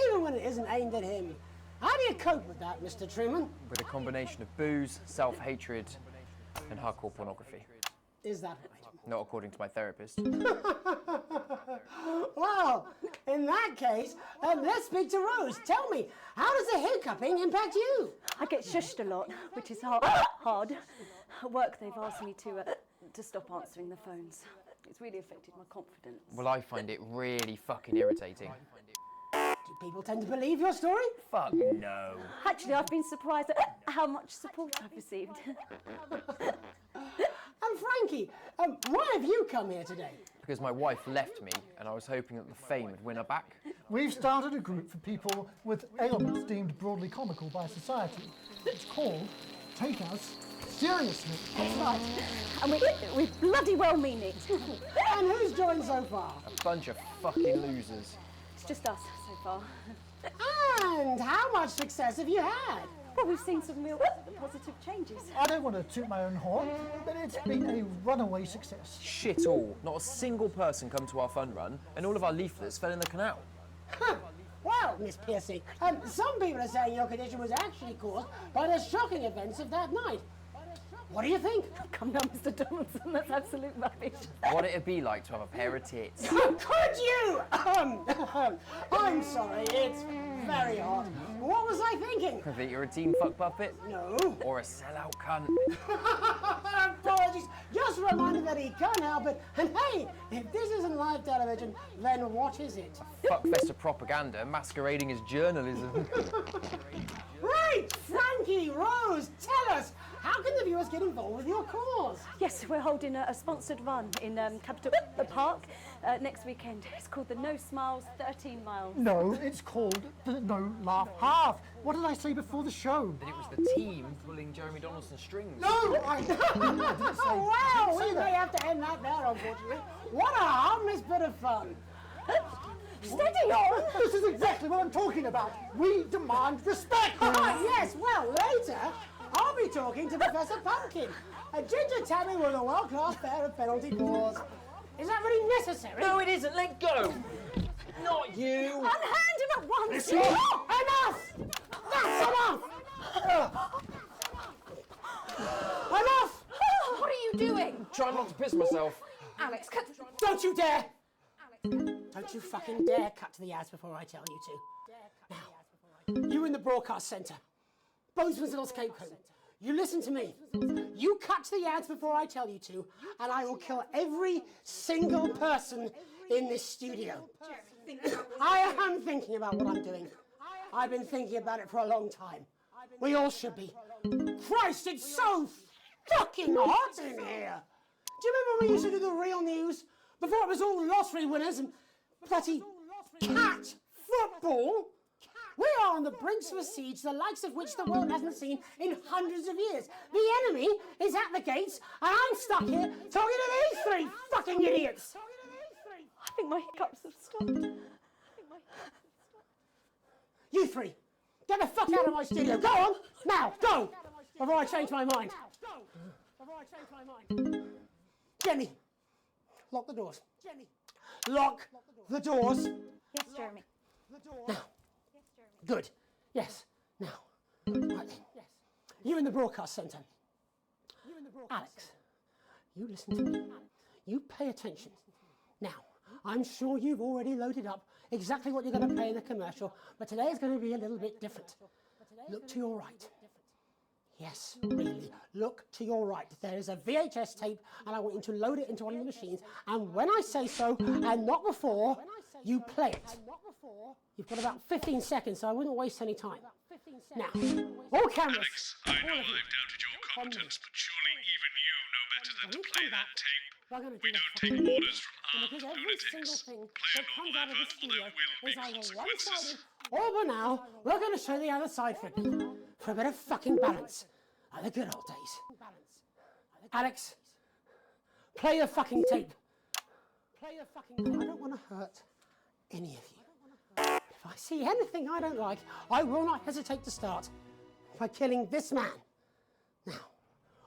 even when it isn't aimed at him. How do you cope with that, Mr. Truman? With a combination of booze, self-hatred, and hardcore pornography. Is that right? Not according to my therapist. Well, in that case, let's speak to Rose. Tell me, how does the hiccuping impact you? I get shushed a lot, which is hard. At work, they've asked me to stop answering the phones. It's really affected my confidence. Well, I find it really fucking irritating. Do people tend to believe your story? Fuck no. Actually, I've been surprised at how much support I've received. And Frankie, why have you come here today? Because my wife left me and I was hoping that the fame would win her back. We've started a group for people with ailments deemed broadly comical by society. It's called Take Us Seriously. That's right. And we bloody well mean it. And who's joined so far? A bunch of fucking losers. It's just us so far. And how much success have you had? Well, we've seen some real positive changes. I don't want to toot my own horn, but it's been a runaway success. Shit all. Not a single person come to our fun run and all of our leaflets fell in the canal. Well, Miss Piercy, some people are saying your condition was actually caused by the shocking events of that night. What do you think? Come on, Mr. Donaldson, that's absolute rubbish. What it'd be like to have a pair of tits. Could you? I'm sorry, it's very hot. What was I thinking? That you're a team fuck puppet? No. Or a sellout cunt? Apologies. Just a reminder that he can't help it. And hey, if this isn't live television, then what is it? Fuckfest of propaganda masquerading as journalism. Right, Frankie, Rose, tell us, how can the viewers get involved with your cause? Yes, we're holding a sponsored run in Capital Park next weekend. It's called the No Smiles 13 Miles. No, it's called the No Laugh Half. What did I say before the show? That it was the team pulling Jeremy Donaldson's strings. No, I didn't say Well, we that. may have to end that there, unfortunately. What a harmless bit of fun. Steady on! This is exactly what I'm talking about. We demand respect. Yes, well, later, I'll be talking to Professor Pumpkin, a ginger tabby with a world-class pair of penalty paws. Is that really necessary? No, it isn't. Let go. Not you. Unhand him at once. Enough! That's enough! Enough! What are you doing? Trying not to piss myself. Alex, cut. Don't you dare! Don't you fucking dare cut to the ads before I tell you to. Now, you in the broadcast centre, Bonesman's Little Scapegoat, You listen to me. You cut to the ads before I tell you to, and I will kill every single person in this studio. I am thinking about what I'm doing. I've been thinking about it for a long time. We all should be. Christ, it's so fucking hot in here. Do you remember when we used to do the real news? Before it was all lottery winners and bloody cat football? We are on the brinks of a siege, the likes of which the world hasn't seen in hundreds of years. The enemy is at the gates, and I'm stuck here talking to these three fucking idiots. I think my hiccups have stopped. You three, get the fuck out of my studio. Go on, now, go, before I change my mind. Jenny, lock the doors. Lock the doors. Yes, Jeremy. Now. Good. Yes. Now. Right then. You in the broadcast centre. Alex, you listen to me. You pay attention. Now, I'm sure you've already loaded up exactly what you're going to play in the commercial, but today is going to be a little bit different. Look to your right. Yes, really. Look to your right. There is a VHS tape, and I want you to load it into one of the machines. And when I say so, and not before, you play it. You've got about 15 seconds, so I wouldn't waste any time. Now, all cameras. Alex, I know I've doubted your competence, but surely even you know better than to play that tape. We don't take orders from armed lunatics. Play it normal ever, or there will be consequences. Oh, but now, we're going to show the other side for a bit. For a bit of fucking balance. Like the good old days. Alex, play the fucking tape. I don't want to hurt any of you. If I see anything I don't like, I will not hesitate to start by killing this man. Now,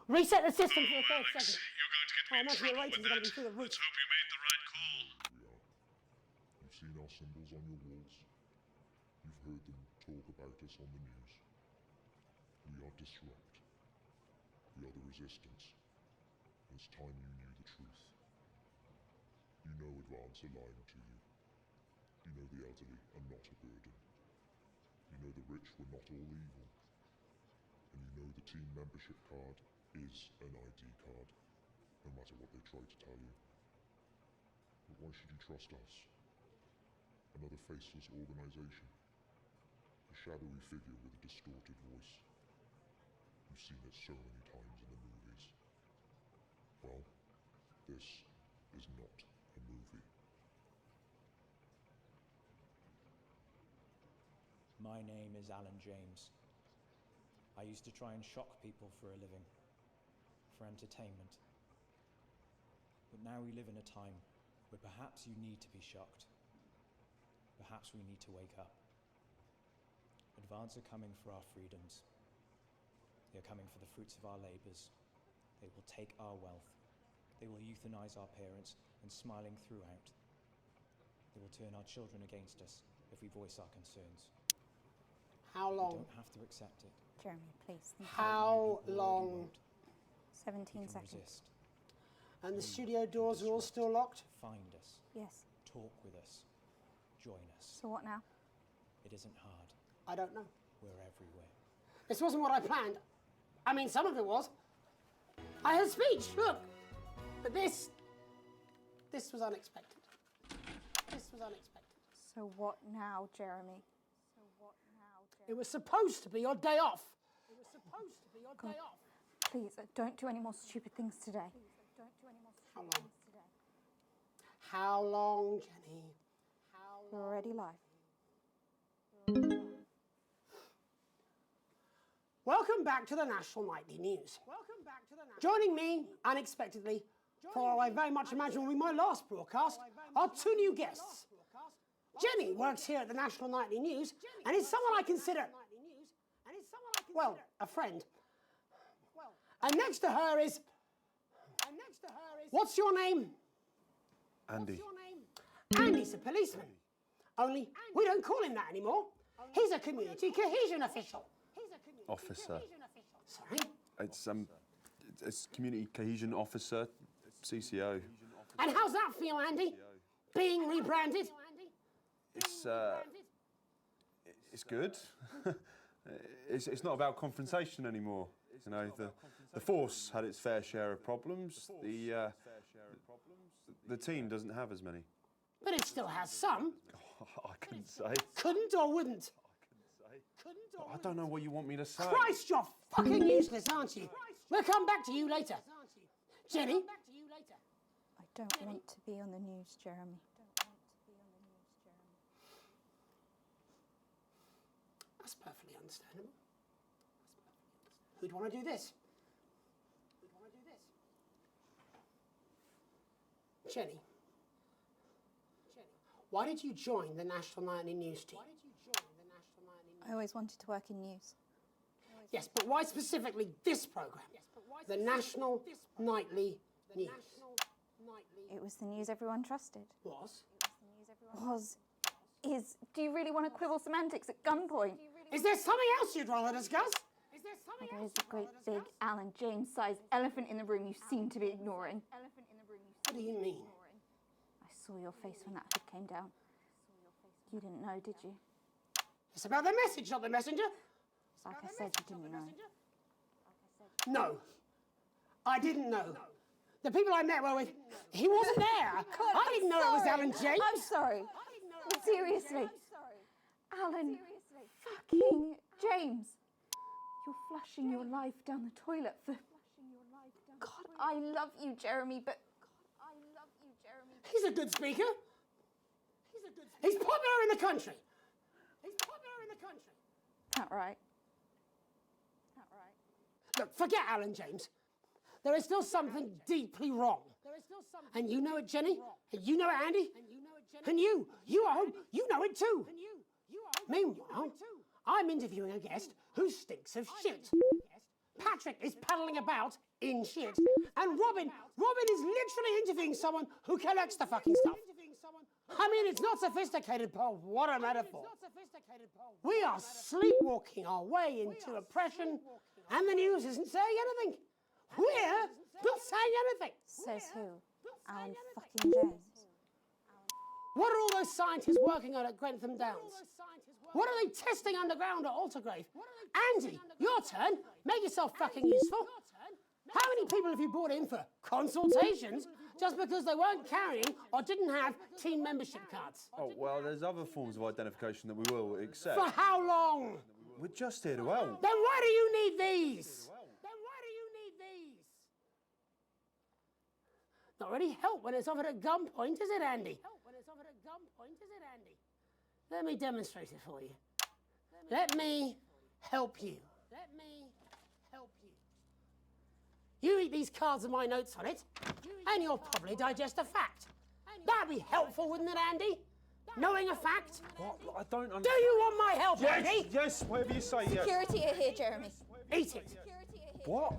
reset the system for the third second. You're going to get me in trouble with that. Let's hope you made the right call. You've seen our symbols on your walls. You've heard them talk about us on the news. We are Disrupt. We are the Resistance. It's time you knew the truth. You know Advance are lying to you. You know the elderly are not a burden. You know the rich were not all evil. And you know the team membership card is an ID card, no matter what they try to tell you. But why should you trust us? Another faceless organization. A shadowy figure with a distorted voice. You've seen it so many times in the movies. Well, this is not a movie. My name is Alan James. I used to try and shock people for a living, for entertainment. But now we live in a time where perhaps you need to be shocked. Perhaps we need to wake up. Advance are coming for our freedoms. They are coming for the fruits of our labours. They will take our wealth. They will euthanize our parents and smiling throughout. They will turn our children against us if we voice our concerns. How long? We don't have to accept it. Jeremy, please. How long? 17 seconds. Resist. And the studio doors are all still locked? Find us. Yes. Talk with us. Join us. So what now? It isn't hard. I don't know. We're everywhere. This wasn't what I planned. I mean, some of it was. I had a speech, look. But this was unexpected. This was unexpected. So what now, Jeremy? It was supposed to be your day off. It was supposed to be your day off. Please, don't do any more stupid things today. How long? How long, Jenny? We're already live. Welcome back to the National Nightly News. Joining me, unexpectedly, for what I very much imagine will be my last broadcast, are two new guests. Jenny works here at the National Nightly News and is someone I consider, well, a friend. And next to her is, what's your name? Andy. Andy's a policeman. Only we don't call him that anymore. He's a community cohesion official. Officer. Sorry? It's community cohesion officer, CCO. And how's that feel, Andy? Being rebranded? It's good. It's not about confrontation anymore. You know, the force had its fair share of problems. The team doesn't have as many. But it still has some. I couldn't say. Couldn't or wouldn't? I don't know what you want me to say. Christ, you're fucking useless, aren't you? We'll come back to you later. Jenny? I don't want to be on the news, Jeremy. That's perfectly understandable. Who'd want to do this? Jenny, why did you join the National Nightly News team? I always wanted to work in news. Yes, but why specifically this programme? The National Nightly News. It was the news everyone trusted. Was? Is. Do you really want to quibble semantics at gunpoint? Is there something else you'd rather discuss? There is a great big Alan James-sized elephant in the room you seem to be ignoring. What do you mean? I saw your face when that hood came down. You didn't know, did you? It's about the message, not the messenger. Like I said, you didn't know. No, I didn't know. The people I met were with, he wasn't there. I didn't know it was Alan James. I'm sorry. Seriously. Alan fucking James. You're flushing your life down the toilet for... God, I love you, Jeremy, but... He's a good speaker. He's popular in the country. That right? Look, forget Alan James. There is still something deeply wrong. And you know it, Jenny. And you know it, Andy. And you at home, you know it too. Meanwhile, I'm interviewing a guest who stinks of shit. Patrick is paddling about in shit. And Robin is literally interviewing someone who collects the fucking stuff. I mean, it's not sophisticated, but what a metaphor. We are sleepwalking our way into oppression, and the news isn't saying anything. We're not saying anything. Says who? Alan fucking James. What are all those scientists working on at Grantham Downs? What are they testing underground at Altergrave? Andy, your turn. Make yourself fucking useful. How many people have you brought in for consultations just because they weren't carrying or didn't have team membership cards? Oh, well, there's other forms of identification that we will accept. For how long? We're just here to help. Then why do you need these? Not really help when it's offered at gunpoint, is it, Andy? Let me demonstrate it for you. Let me help you. You read these cards with my notes on it, and you'll probably digest a fact. That'd be helpful, wouldn't it, Andy? Knowing a fact? What? I don't understand. Do you want my help, Yes, Andy? yes, whatever you say, yes. Security are here, Jeremy. Eat it. What?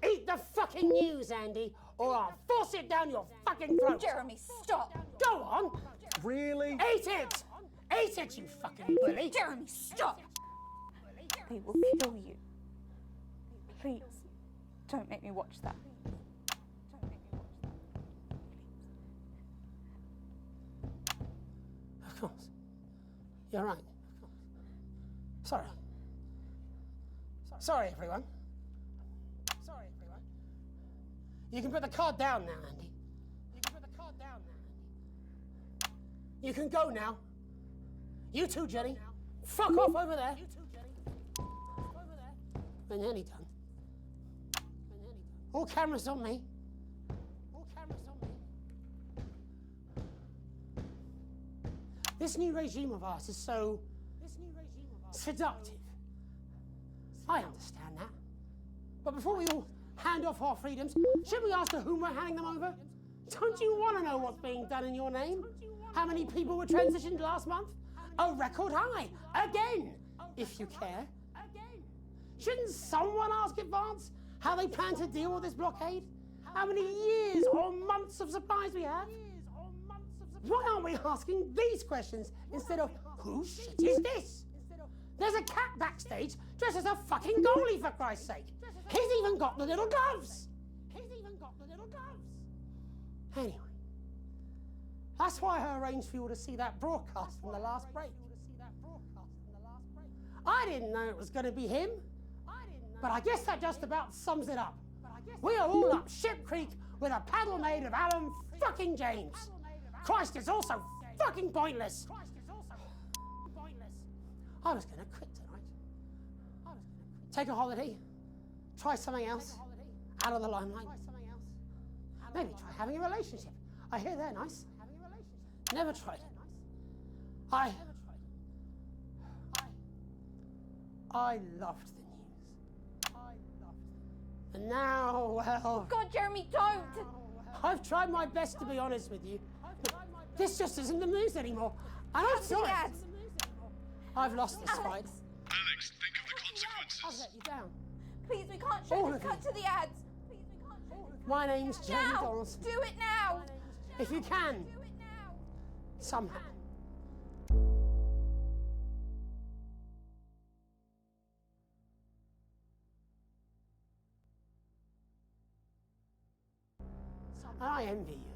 Eat the fucking news, Andy, or I'll force it down your fucking throat. Jeremy, stop. Go on. Really? Eat it. Eat it, you fucking bully. Jeremy, stop. They will kill you. Please, don't make me watch that. Of course. You're right. Sorry. Sorry, everyone. You can put the card down now, Andy. You can go now. You too, Jenny. Fuck off over there. We're nearly done. All cameras on me. This new regime of ours is so seductive. I understand that. But before we all hand off our freedoms, should we ask to whom we're handing them over? Don't you want to know what's being done in your name? How many people were transitioned last month? A record high. Again, if you care. Shouldn't someone ask Advance how they plan to deal with this blockade? How many years or months of supplies we have? Why aren't we asking these questions instead of, whose shit is this? There's a cat backstage dressed as a fucking goalie, for Christ's sake. He's even got the little gloves. Anyway, that's why I arranged for you to see that broadcast from the last break. I didn't know it was going to be him, But I guess that just about sums it up. We are all up Ship Creek with a paddle made of Alan fucking James. Christ, it's all so fucking pointless. I was going to quit tonight. Take a holiday. Try something else. Out of the limelight. Maybe try having a relationship. I hear they're nice. Never tried it. I loved the news. And now, well... God, Jeremy, don't! I've tried my best to be honest with you, but this just isn't the news anymore. And I'm sorry. I've lost this fight. Alex, think of the consequences. I've let you down. Please, we can't show All this. of Cut you. to the ads. My name's Jeremy Now! Donaldson. Do it now! If you can. Somehow. I envy you.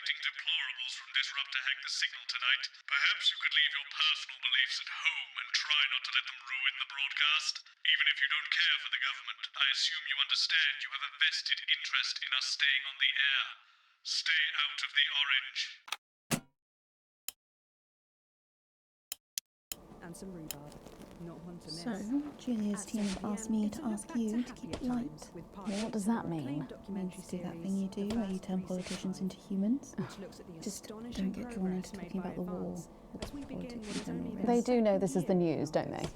expecting deplorables from Disrupt to hack the signal tonight. Perhaps you could leave your personal beliefs at home and try not to let them ruin the broadcast. Even if you don't care for the government, I assume you understand you have a vested interest in us staying on the air. Stay out of the orange. And some rhubarb. Not one to miss. So, Julia's team have asked me to ask you to keep it light. What does that mean? It means to do that thing you do where you turn politicians into humans. Just don't get drawn into talking about the war or politics in general. They do know this is the news, don't they?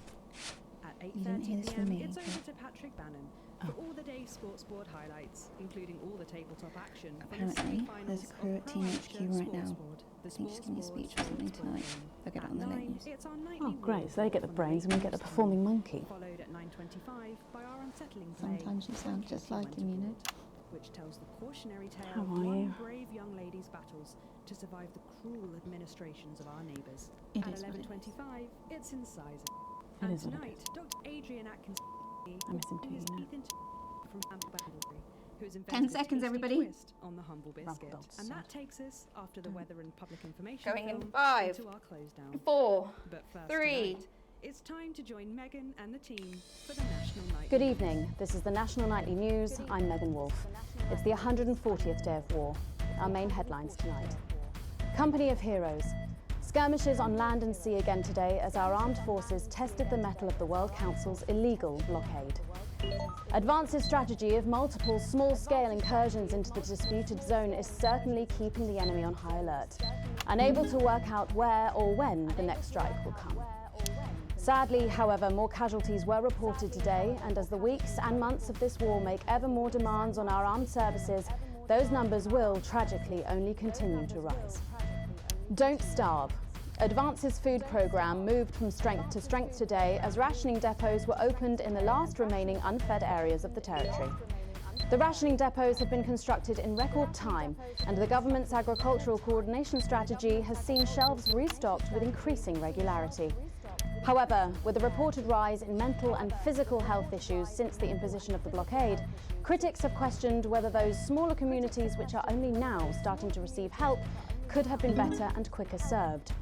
You didn't hear this from me. It's over to Patrick Bannon for all the day's sports board highlights, including all the tabletop action. Apparently, there's a crew at Team HQ right now. I think she's giving a speech or something tonight. They'll get it on the late news. Oh, great. So they get the brains and we get the performing monkey. Followed at 9:25 by our unsettling play, Sometimes you sound just like him, you know. which tells the cautionary tale How of are one you? brave young lady's battles to survive the cruel administrations of our neighbours. It At is what it is. 11:25, it's incisor. It And is what it tonight, Dr. Adrian Atkins I miss him too, his you know. teeth into from Hambleby, who's 10 invented a seconds, tasty everybody. twist on the humble biscuit. Rubbed And on that takes us, after the weather and public information Going in film, 5, into our close down. 4, But first 3. tonight, it's time to join Megan and the team for the National Night. Good evening. This is the National Nightly News. I'm Megan Wolfe. It's the 140th day of war. Our main headlines tonight. Company of Heroes. Skirmishes on land and sea again today as our armed forces tested the mettle of the World Council's illegal blockade. Advance's strategy of multiple small-scale incursions into the disputed zone is certainly keeping the enemy on high alert, unable to work out where or when the next strike will come. Sadly, however, more casualties were reported today, and as the weeks and months of this war make ever more demands on our armed services, those numbers will, tragically, only continue to rise. Don't starve. Advance's food programme moved from strength to strength today as rationing depots were opened in the last remaining unfed areas of the territory. The rationing depots have been constructed in record time, and the government's agricultural coordination strategy has seen shelves restocked with increasing regularity. However, with a reported rise in mental and physical health issues since the imposition of the blockade, critics have questioned whether those smaller communities which are only now starting to receive help could have been better and quicker served.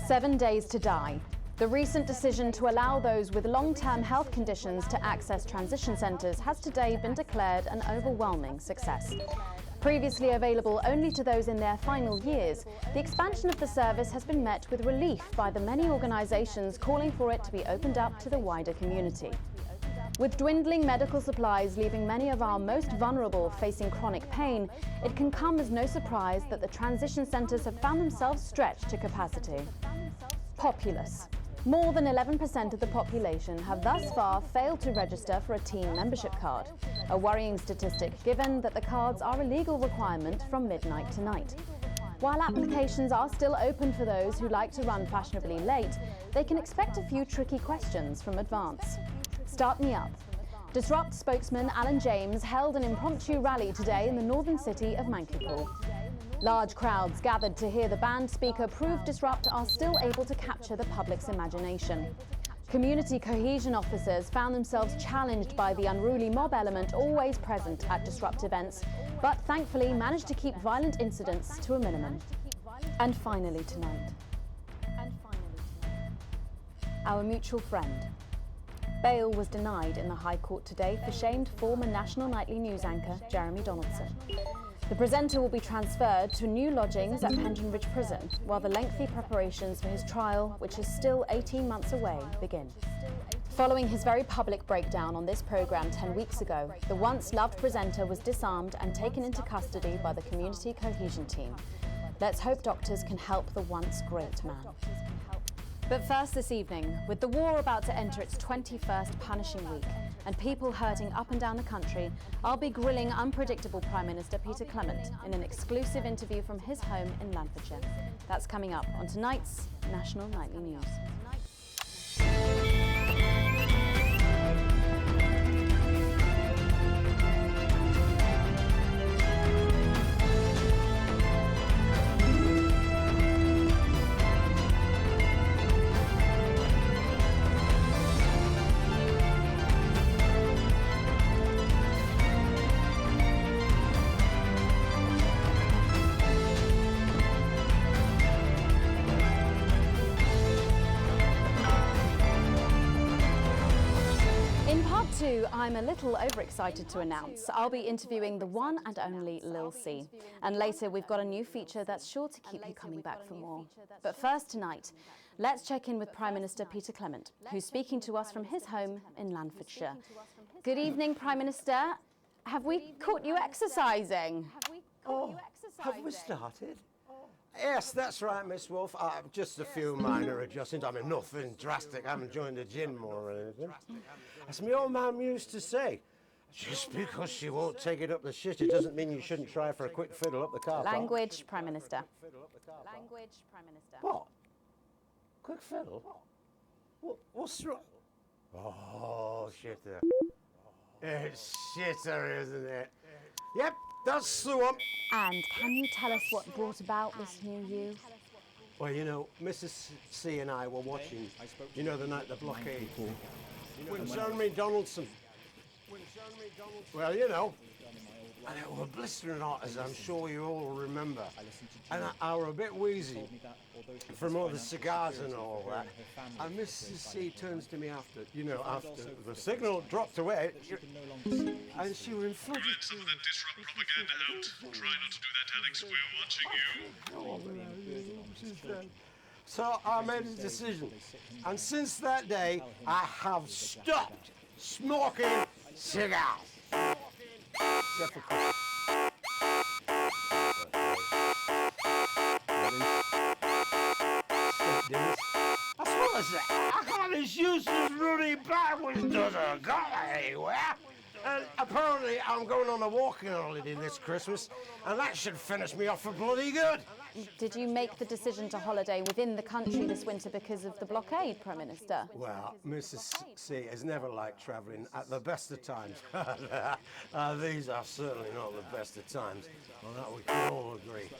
7 days to die. The recent decision to allow those with long-term health conditions to access transition centres has today been declared an overwhelming success. Previously available only to those in their final years, the expansion of the service has been met with relief by the many organisations calling for it to be opened up to the wider community. With dwindling medical supplies leaving many of our most vulnerable facing chronic pain, it can come as no surprise that the transition centres have found themselves stretched to capacity. Populace. More than 11% of the population have thus far failed to register for a team membership card, a worrying statistic given that the cards are a legal requirement from midnight tonight. While applications are still open for those who like to run fashionably late, they can expect a few tricky questions from Advance. Start me up. Disrupt spokesman Alan James held an impromptu rally today in the northern city of Mankipool. Large crowds gathered to hear the band speaker prove Disrupt are still able to capture the public's imagination. Community cohesion officers found themselves challenged by the unruly mob element always present at Disrupt events, but thankfully managed to keep violent incidents to a minimum. And finally tonight, our mutual friend. Bail was denied in the High Court today for shamed former National Nightly News anchor Jeremy Donaldson. The presenter will be transferred to new lodgings at Pension Ridge Prison, while the lengthy preparations for his trial, which is still 18 months away, begin. Following his very public breakdown on this programme 10 weeks ago, the once-loved presenter was disarmed and taken into custody by the Community Cohesion team. Let's hope doctors can help the once great man. But first this evening, with the war about to enter its 21st punishing week and people hurting up and down the country, I'll be grilling unpredictable Prime Minister Peter Clement in an exclusive interview from his home in Lanfordshire. That's coming up on tonight's National Nightly News. too, I'm a little overexcited to announce I'll be interviewing the one and only Lil C. And later we've got a new feature that's sure to keep you coming back for more. But first tonight, let's check in with Prime Minister Peter Clement, who's speaking to us from his home in Lanfordshire. Good evening, Prime Minister. Have we caught you exercising? Have we started? Yes, that's right, Miss Wolf. Just a few minor adjustments. I mean, nothing drastic. I haven't joined the gym or anything. As my old mum used to say, just because she won't take it up the shit, it doesn't mean you shouldn't try for a quick fiddle up the car park. Language, Prime Minister. Language, Prime Minister. What? Quick fiddle? What's wrong? Oh, shitter. It's shitter, isn't it? Yep, that's the one. And can you tell us what brought about this new you? Well, you know, Mrs. C and I were watching, you know, the night the blockade. Winsome Donaldson. Well, you know, and it was blistering hot, as I'm sure you all remember. And I were a bit wheezy from all the cigars and all that. And Mrs. C turns to me after, you know, after the signal dropped away, and she was in front Get some of that disrupt propaganda out. Try not to do that, Alex. We're watching you. So I made a decision. And since that day, I have stopped smoking cigars. Except for Christmas. That's what I say. I got this useless running backwards, doesn't go anywhere. And apparently I'm going on a walking holiday this Christmas, and that should finish me off for bloody good. Did you make the decision to holiday within the country this winter because of the blockade, Prime Minister? Well, Mrs. C has never liked travelling at the best of times. These are certainly not the best of times. On that we can all agree.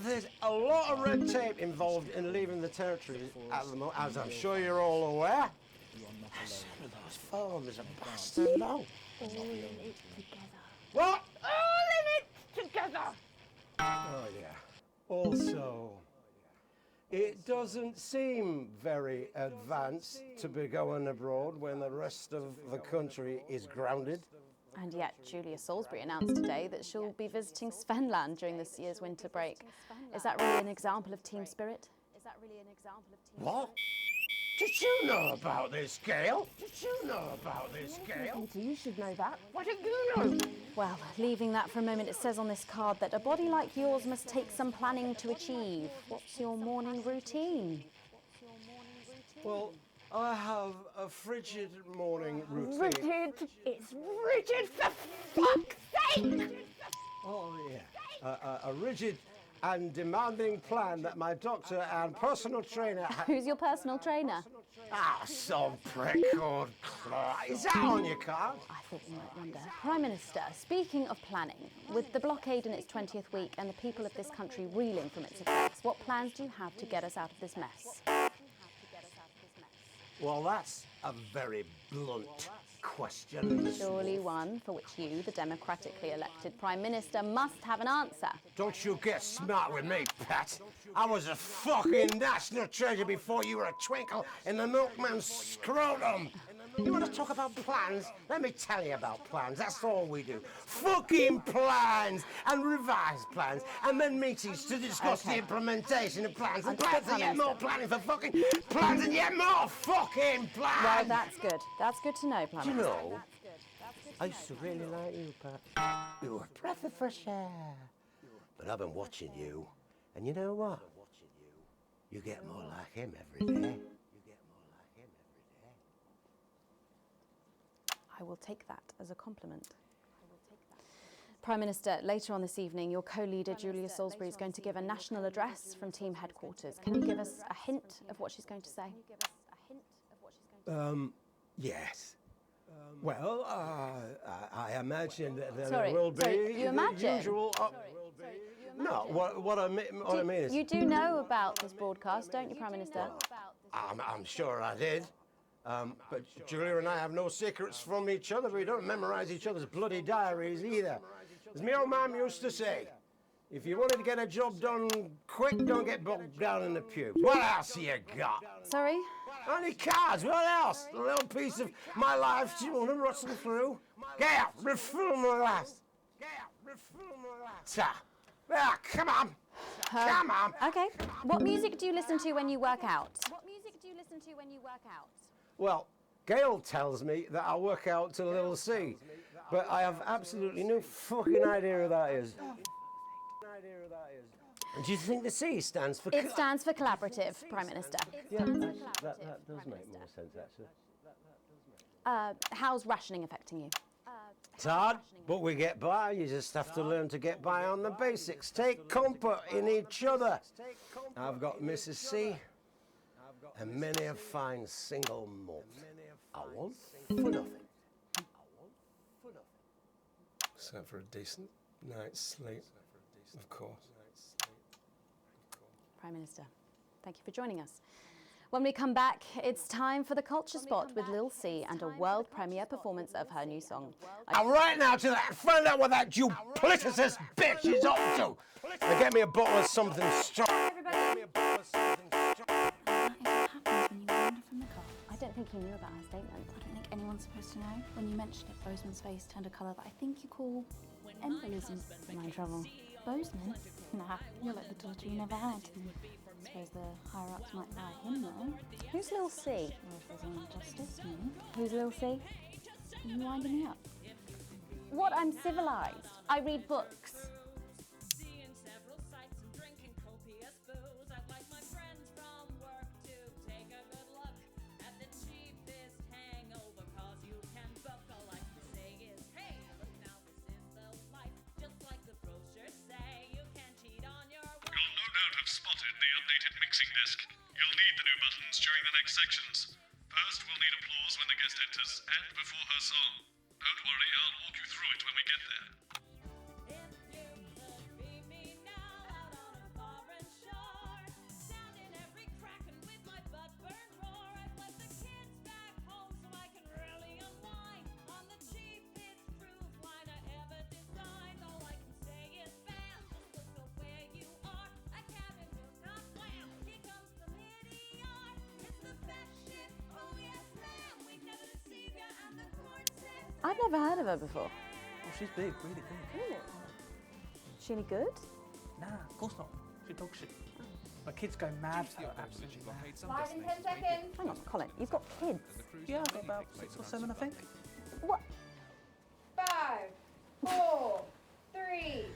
There's a lot of red tape involved in leaving the territory at the moment, as I'm sure you're all aware. Some of those forms are bastard long. All in it together. What? All in it together! Oh, yeah. Also, it doesn't seem very advanced to be going abroad when the rest of the country is grounded. And yet, Julia Salisbury announced today that she'll be visiting Svenland during this year's winter break. Is that really an example of team spirit? What? Did you know about this, Gail? Did you know about this, Gail? You should know that. What did you know? Well, leaving that for a moment, it says on this card that a body like yours must take some planning to achieve. What's your morning routine? Well, I have a frigid morning routine. Rigid. It's rigid, for fuck's sake! Oh, yeah. A rigid and demanding plan that my doctor and personal trainer... Who's your personal trainer? Some prick called Clark. Is that on your card? I thought you might wonder. Prime Minister, speaking of planning, with the blockade in its 20th week and the people of this country reeling from its effects, what plans do you have to get us out of this mess? Well, that's a very blunt question. Surely one for which you, the democratically elected Prime Minister, must have an answer. Don't you get smart with me, Pat. I was a fucking national treasure before you were a twinkle in the milkman's scrotum. You want to talk about plans? Let me tell you about plans. That's all we do. Fucking plans and revised plans, and then meetings to discuss the implementation of plans and plans and yet more planning for fucking plans and yet more fucking plans. Well, that's good. That's good to know, Prime Do you Minister. know, I used to really like you, Pat. You were a breath of fresh air. But I've been watching you, and you know what? You get more like him every day. I will take that as a compliment. Prime Minister, later on this evening, your co-leader Julia Salisbury is going to give a national address from team headquarters. Can you give us a hint of what she's going to say? Yes. Well, I imagine that there Sorry, will be you the imagine? usual... No, what I mean is... You do know about this broadcast, don't you, Prime Minister? I'm sure I did. But Julia and I have no secrets from each other. We don't memorize each other's bloody diaries either. As my old mum used to say, If you wanted to get a job done quick, don't get bogged down in the pubes. What else you got? Sorry? Only cards, what else? A little piece of my life do you want to rustle through? Get out, refill my glass. Get out, refill my glass. Ah, come on. Come on. Okay. What music do you listen to when you work out? Well, Gail tells me that I work out to Little C, but I have absolutely no fucking idea who that is. And do you think the C stands for... It stands for collaborative, Prime Minister. Yeah, that does make more sense, actually. How's rationing affecting you? It's hard, but we get by. You just have to learn to get by on the basics. Take comfort in each other. I've got Mrs. C and many a fine single malt. I want for nothing. Except for a decent night's sleep, of course. Prime Minister, thank you for joining us. When we come back, it's time for the Culture Spot with Lil C and a world premiere performance of her new song. I'm right now to that. Find out what that duplicitous bitch is up to. Now get me a bottle of something strong. I don't think you knew about her statement. I don't think anyone's supposed to know. When you mentioned it, Bozeman's face turned a colour that I think you call embolism. Am I in trouble? Bozeman? Nah, you're like the daughter you never had. I suppose the higher-ups might buy him, though. Who's Lil C? Well, if there's any justice, me. Who's Lil C? Are you winding me up? What? I'm civilised. I read books. Spotted the updated mixing desk. You'll need the new buttons during the next sections. First, we'll need applause when the guest enters and before her song. Don't worry, I'll walk you through it when we get there. I've never heard of her before. Oh, she's big, really big. Really? Is she any good? Nah, of course not. She dog shit. My kids go mad for her, absolutely mad. 5 and 10 seconds. Hang on, Colin, you've got kids. Yeah, I've got about 6 or 7, I think. What? 5, 4, 3.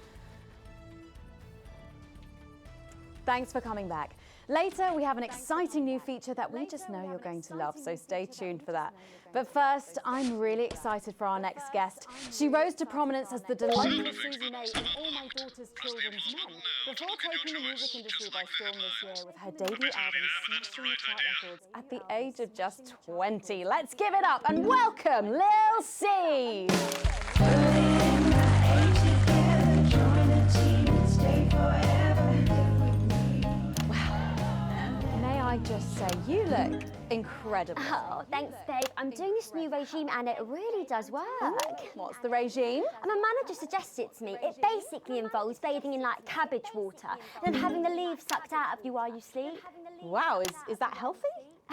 Thanks for coming back. Later, we have an exciting new feature that we just know you're going to love, so stay tuned for that. But first, I'm really excited for our next guest. She rose to prominence as the delightful Susie May in All My Daughter's Children's Men, before taking the music industry by storm this year with her debut album smashing the chart records at the age of just 20. Let's give it up and welcome Lil C. I just say, you look incredible. Oh, thanks, babe. I'm doing this new regime and it really does work. What's the regime? My manager suggested it to me. It basically involves bathing in like cabbage water and then having the leaves sucked out of you while you sleep. Wow, is that healthy?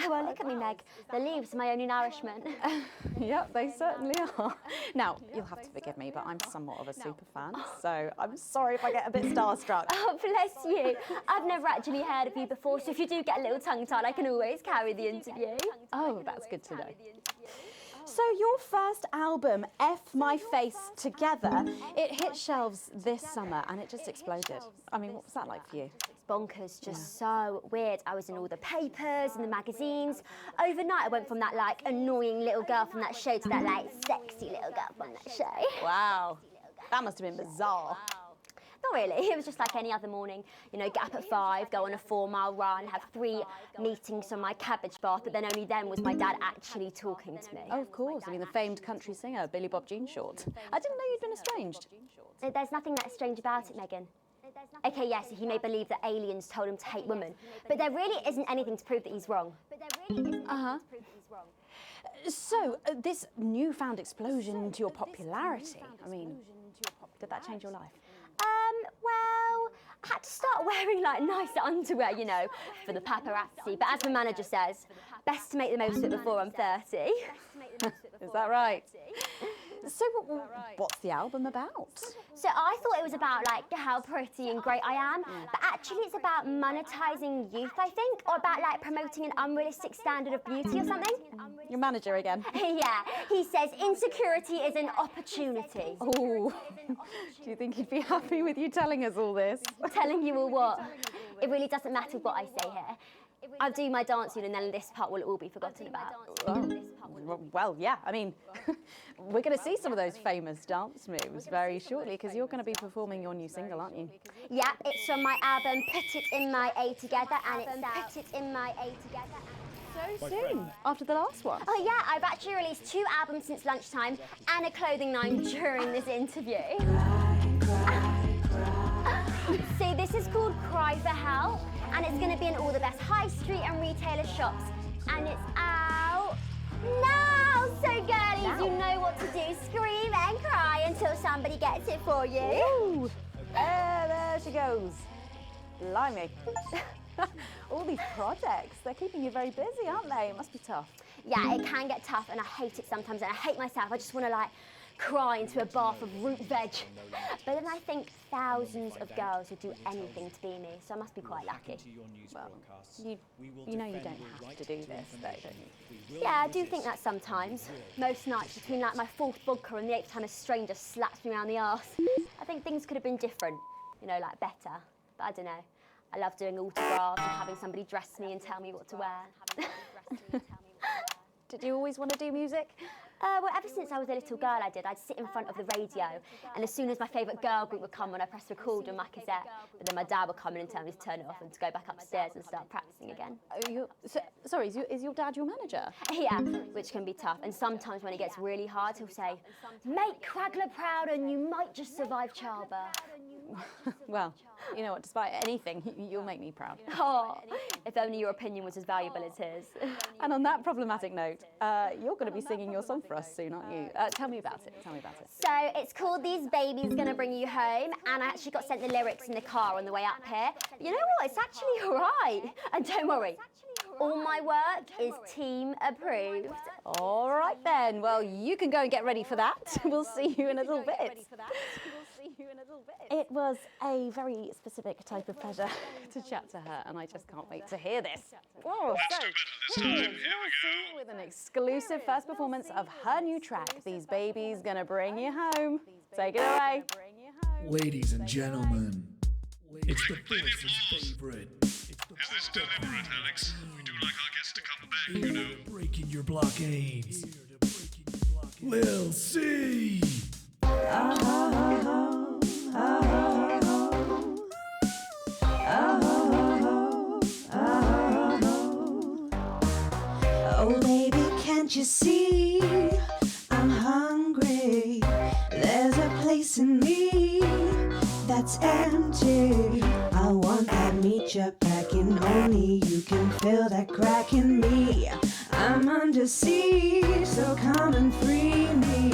Well, look at me, Meg. The leaves are my only nourishment. Yep, they certainly are. Now, you'll have to forgive me, but I'm somewhat of a super fan, so I'm sorry if I get a bit starstruck. Oh, bless you. I've never actually heard of you before, so if you do get a little tongue-tied, I can always carry the interview. Oh, that's good to know. So your first album, F My Face Together, it hit shelves this summer and it just exploded. I mean, what was that like for you? Bonkers, just so weird. I was in all the papers and the magazines. Overnight, I went from that like annoying little girl from that show to that like sexy little girl from that show. Wow, that must have been bizarre. Not really, it was just like any other morning. You know, get up at 5, go on a 4-mile run, have 3 meetings on my cabbage bath, but then only then was my dad actually talking to me. Oh, of course. I mean, the famed country singer, Billy Bob Jean Short. I didn't know you'd been estranged. There's nothing that strange about it, Megan. Okay, yes, he may believe that aliens told him to hate women, but there really isn't anything to prove that he's wrong. So, this newfound explosion into your popularity, I mean, did that change your life? Well, about wearing like nice underwear, you know, for the paparazzi. But as the manager says, best to make the most of it before I'm 30. Is that right? So what's the album about? So I thought it was about like how pretty and great I am, but actually it's about monetizing youth, I think, or about like promoting an unrealistic standard of beauty or something. Your manager again? Yeah, he says insecurity is an opportunity. Oh, do you think he'd be happy with you telling us all this? Telling you all what? It really doesn't matter what I say here. I'll do my dancing and then this part will all be forgotten about. Well, yeah, I mean, we're going to see some of those famous dance moves very shortly because you're going to be performing your new single, aren't you? Yeah, it's from my album Put It In My A Together, and it's Put It In My A Together. So soon, after the last one. Oh yeah, I've actually released 2 albums since lunchtime and a clothing line during this interview. See, this is called Cry for Help, and it's going to be in all the best high street and retailer shops, and it's out now. So girlies, you know what to do. Scream and cry until somebody gets it for you. Ooh. There she goes. Blimey. All these projects, they're keeping you very busy, aren't they? It must be tough. Yeah, it can get tough, and I hate it sometimes, and I hate myself. I just want to like cry into a bath of root veg. But then I think thousands of girls would do anything to be me, so I must be quite lucky. Well, you know you don't have to do this, though, don't you? Yeah, I do think that sometimes. Most nights, between like my 4th vodka and the 8th time a stranger slaps me around the arse, I think things could have been different, you know, like better. But I don't know. I love doing autographs and having somebody dress me and tell me what to wear. Did you always want to do music? Well, ever since I was a little girl, I did. I'd sit in front of the radio, and as soon as my favourite girl group would come on, I'd press record on my cassette. But then my dad would come in and tell me to turn it off and to go back upstairs and start practicing again. Sorry, is your dad your manager? Yeah, which can be tough. And sometimes when it gets really hard, he'll say, "Make Quagler proud, and you might just survive childbirth." Well, you know what, despite anything, you'll make me proud. Oh, if only your opinion was as valuable as his. And on that problematic note, you're going to be singing your song for us soon, aren't you? Tell me about it, So it's called These Babies Gonna Bring You Home, and I actually got sent the lyrics in the car on the way up here. But you know what, it's actually all right. And don't worry, all my work is team approved. All right then, well, you can go and get ready for that. We'll see you in a little bit. It was a very specific type of pleasure to chat to her, and I just can't wait to hear this. Oh, so with an exclusive first performance of her new track, These Babies Gonna Bring You Home. Take it away. Ladies and gentlemen, it's the Force's favorite. Is this deliberate, Alex? We do like our guests to come back, you know. Breaking your blockades. Lil C. Oh baby, can't you see I'm hungry? There's a place in me that's empty. I want that meet you packing, only you can fill that crack in me. I'm under siege, so come and free me.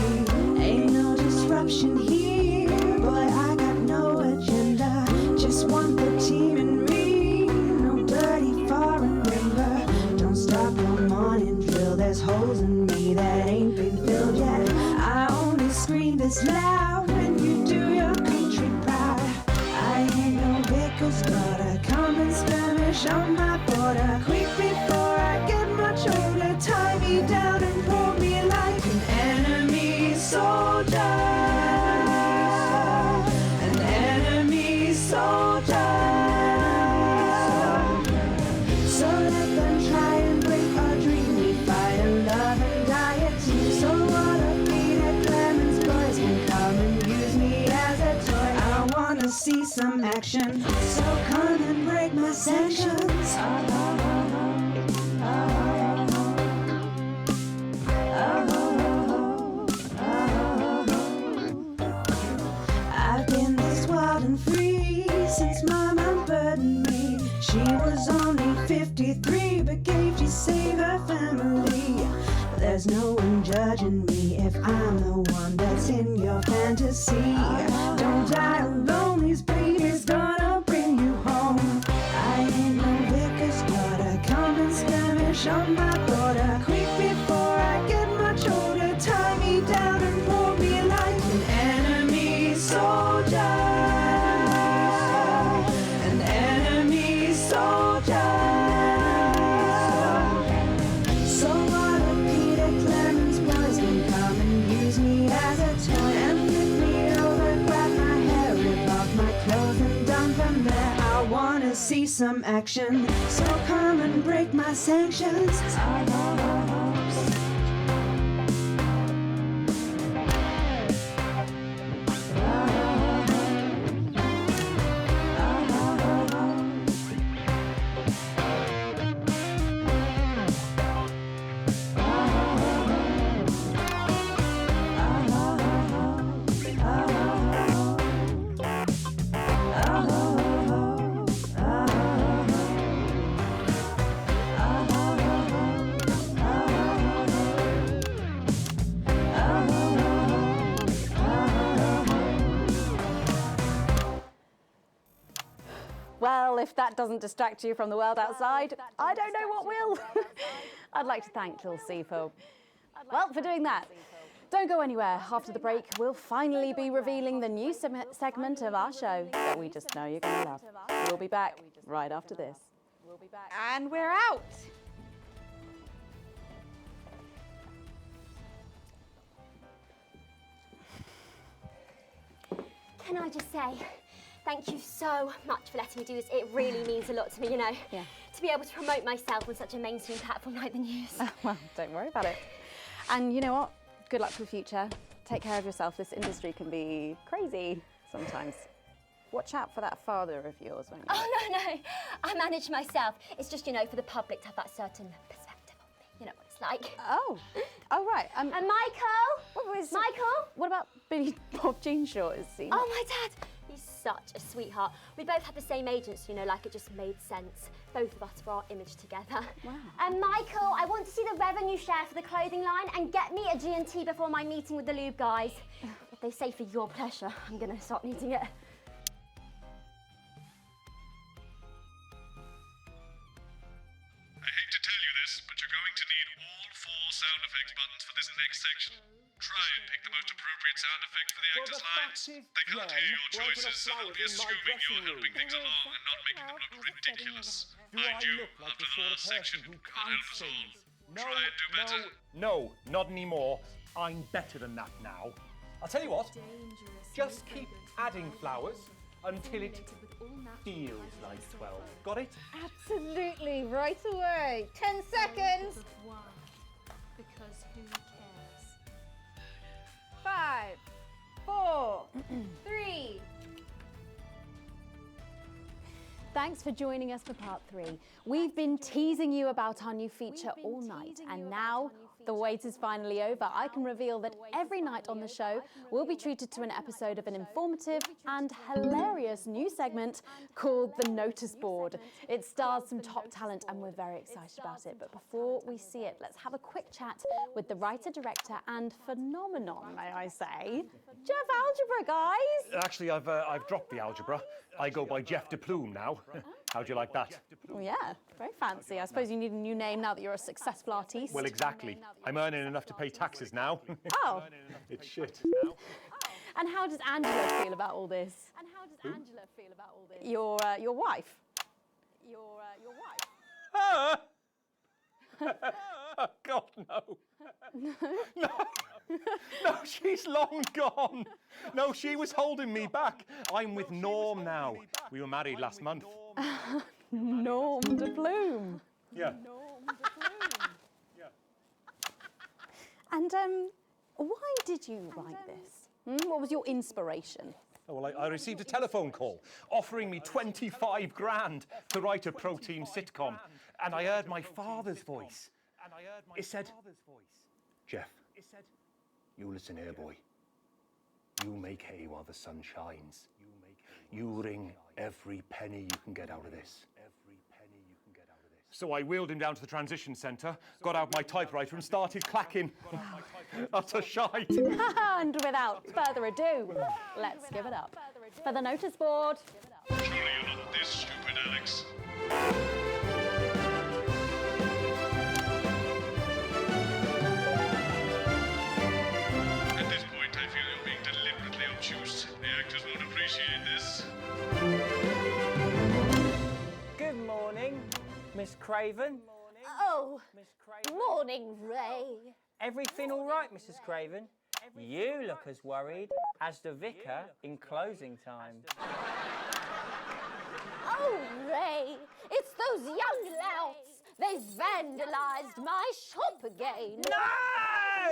Ain't no disruption here, boy, I got no agenda. Just want the team and me, no dirty foreign member. Don't stop no morning drill, there's holes in me that ain't been filled yet. I only scream this loud when you do your country proud. I ain't no baker's daughter, common Spanish on my border. Quick before I get much older, tie me down and pour me like an enemy soldier. An enemy soldier. So let them try and break our dream. We fight and love and die at team. So what a beat at Clemens boys can come and use me as a toy. I wanna see some action, so come and break my sanctions. I've been this wild and free since Mama burdened me. She was only 53, but gave to save her family. There's no one judging me if I'm the one that's in your fantasy. Don't die alone, these babies gonna bring you home. wanna see some action, so come and break my sanctions. Well, if that doesn't distract you from the world outside, I don't know what will. I'd like to thank Lil C for doing that. Don't go anywhere. After the break, we'll finally be revealing the new segment of our show that we just know you're going to love. We'll be back right after this. And we're out. Can I just say, thank you so much for letting me do this. It really means a lot to me, you know. Yeah. To be able to promote myself on such a mainstream platform like the news. Well, don't worry about it. And you know what? Good luck for the future. Take care of yourself. This industry can be crazy sometimes. Watch out for that father of yours, won't you? Oh, no. I manage myself. It's just, you know, for the public to have that certain perspective on me. You know what it's like. Oh, right. And Michael? Michael? What about Billy Bob Jeanshaw? Is he? Oh, my dad. He's such a sweetheart. We both had the same agents, you know, like it just made sense. Both of us for our image together. Wow. And Michael, I want to see the revenue share for the clothing line and get me a G&T before my meeting with the lube guys. If they say for your pleasure, I'm gonna start needing it. I hate to tell you this, but you're going to need all 4 sound effects buttons for this next section. Try and pick the most appropriate sound effect for the actors' lines. They can't hear your choices, so they'll be assuming you're helping things along and not making them look ridiculous. Mind you, after the last section, can't help us all. Try and do better. No, not anymore. I'm better than that now. I'll tell you what, just keep adding flowers until it feels like 12. Got it? Absolutely, right away. 10 seconds. Because who cares? 5, 4, 3. Thanks for joining us for part 3. We've been teasing you about our new feature all night, and now the wait is finally over. I can reveal that every night on the show, we'll be treated to an episode of an informative and hilarious new segment called The Notice Board. It stars some top talent, and we're very excited about it. But before we see it, let's have a quick chat with the writer, director, and phenomenon, may I say, Jeff Algebra, guys. Actually, I've dropped the algebra. I go by Jeff de Plume now. How'd you like that? Well, yeah, very fancy. I suppose you need a new name now that you're a successful artiste. Well, exactly. I'm earning enough to pay taxes now. Oh. It's shit. And how does Angela feel about all this? Your wife. Your wife. Oh, God, no. No, she's long gone. No, she was holding me back. I'm with Norm now. We were married last month. Norm de Plume. Yeah. And why did you write this? What was your inspiration? Oh, well, I received a telephone call offering me 25 grand to write a protein sitcom. And I heard my father's voice. It said, Jeff, you listen here, boy. You make hay while the sun shines. You wring every penny you can get out of this. So I wheeled him down to the transition centre, got out my typewriter and started clacking. Utter shite. And without further ado, let's give it up for the notice board. Surely you're not this stupid, Alex. At this point, I feel you're being deliberately obtuse. The actors won't appreciate this. Good morning, Miss Craven. Oh, morning, Ray. Everything all right, Mrs. Craven? You look as worried as the vicar in closing time. Oh, they vandalised my shop again. No!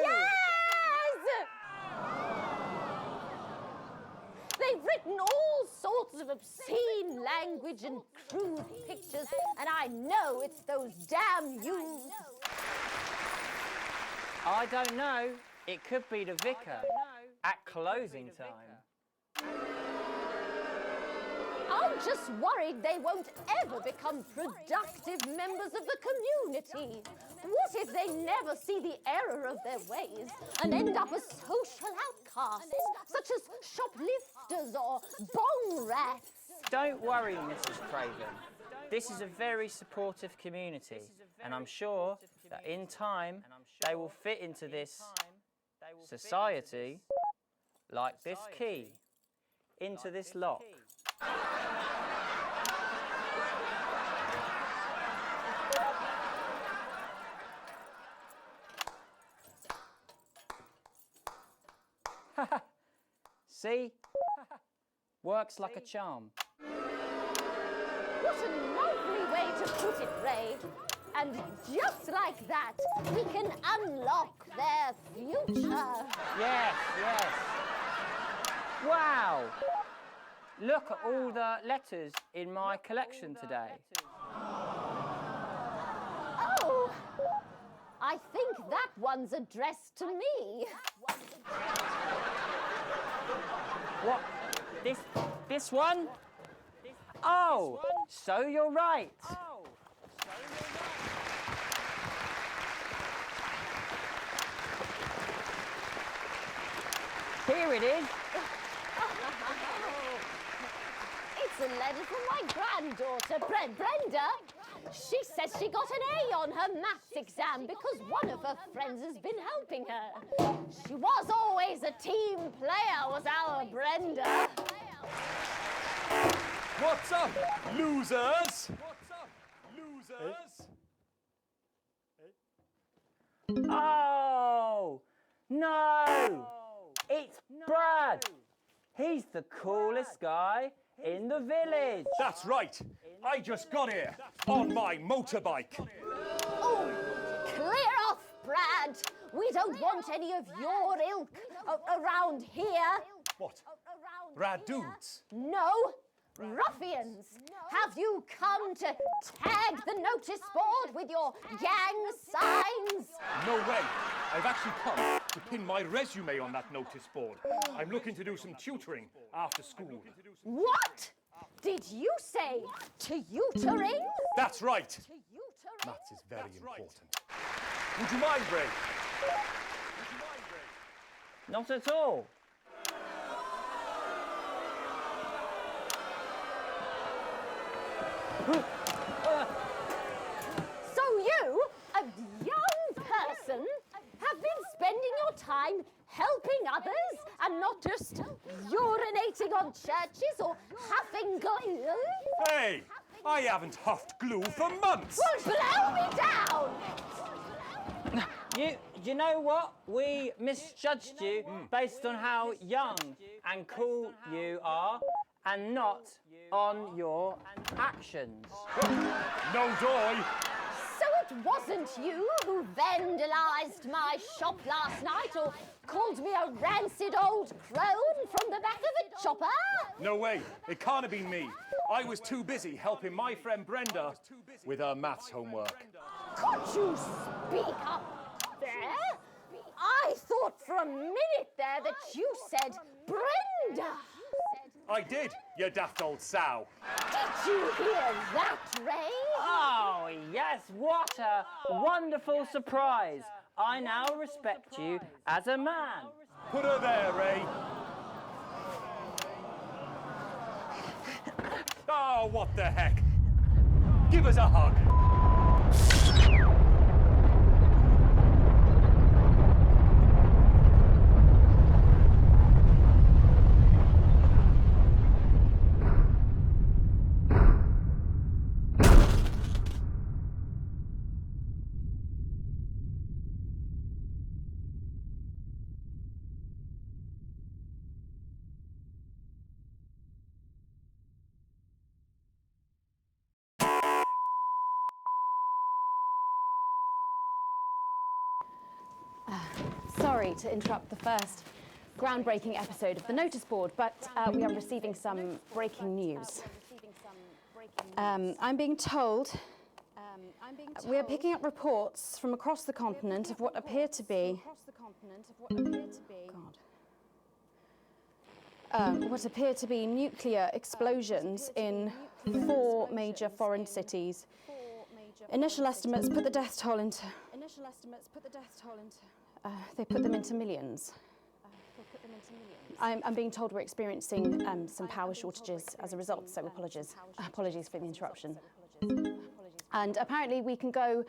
Yes! They've written all sorts of obscene language and crude pictures, and I know it's those damn youths. I don't know. It could be the vicar at closing time. I'm just worried they won't ever become productive members of the community. What if they never see the error of their ways and end up as social outcasts, such as shoplifters or bong rats? Don't worry, Mrs. Craven. This is a very supportive community, and I'm sure that in time they will fit into this society like this key into this lock. See? Works like a charm. What a lovely way to put it, Ray. And just like that, we can unlock their future. Yes, yes. Wow! Look at all the letters in my collection today. Oh, I think that one's addressed to me. What? This one? Oh, so you're right. Here it is. It's a letter from my granddaughter, Brenda. She says she got an A on her maths exam because one of her friends has been helping her. She was always a team player, was our Brenda. What's up, losers? What's up, losers? Oh, no! It's Brad. He's the coolest guy in the village. That's right. I just got here on my motorbike. Oh, clear off, Brad. We don't want any of your ilk around here. What? Rad dudes? No, ruffians. Have you come to tag the notice board with your gang signs? No way. I've actually come to pin my resume on that notice board. I'm looking to do some tutoring after school. What? Did you say tutoring? That's right. Maths is very important. Would you mind, Ray? Not at all. So you, a young person, have been spending your time helping others and not just urinating on churches or huffing glue? Hey, I haven't huffed glue for months. Well, blow me down! You know what? We misjudged you based on how young and cool you are and not on your actions. No joy. So it wasn't you who vandalised my shop last night or called me a rancid old crone from the back of a chopper? No way. It can't have been me. I was too busy helping my friend Brenda with her maths homework. Could you speak up there? I thought for a minute there that you said Brenda. I did, you daft old sow. Did you hear that, Ray? Oh, yes, what a wonderful surprise. I now respect you as a man. Put her there, Ray. Oh, what the heck? Give us a hug. Sorry to interrupt the first groundbreaking episode of the notice board, but we are receiving some breaking news. I'm being told we are picking up reports from across the continent of what appear to be what appear to be nuclear explosions in 4 major foreign cities. Initial estimates put the death toll into. They put them into millions. I'm being told we're experiencing some power shortages as a result, so apologies for the interruption. And apparently we can go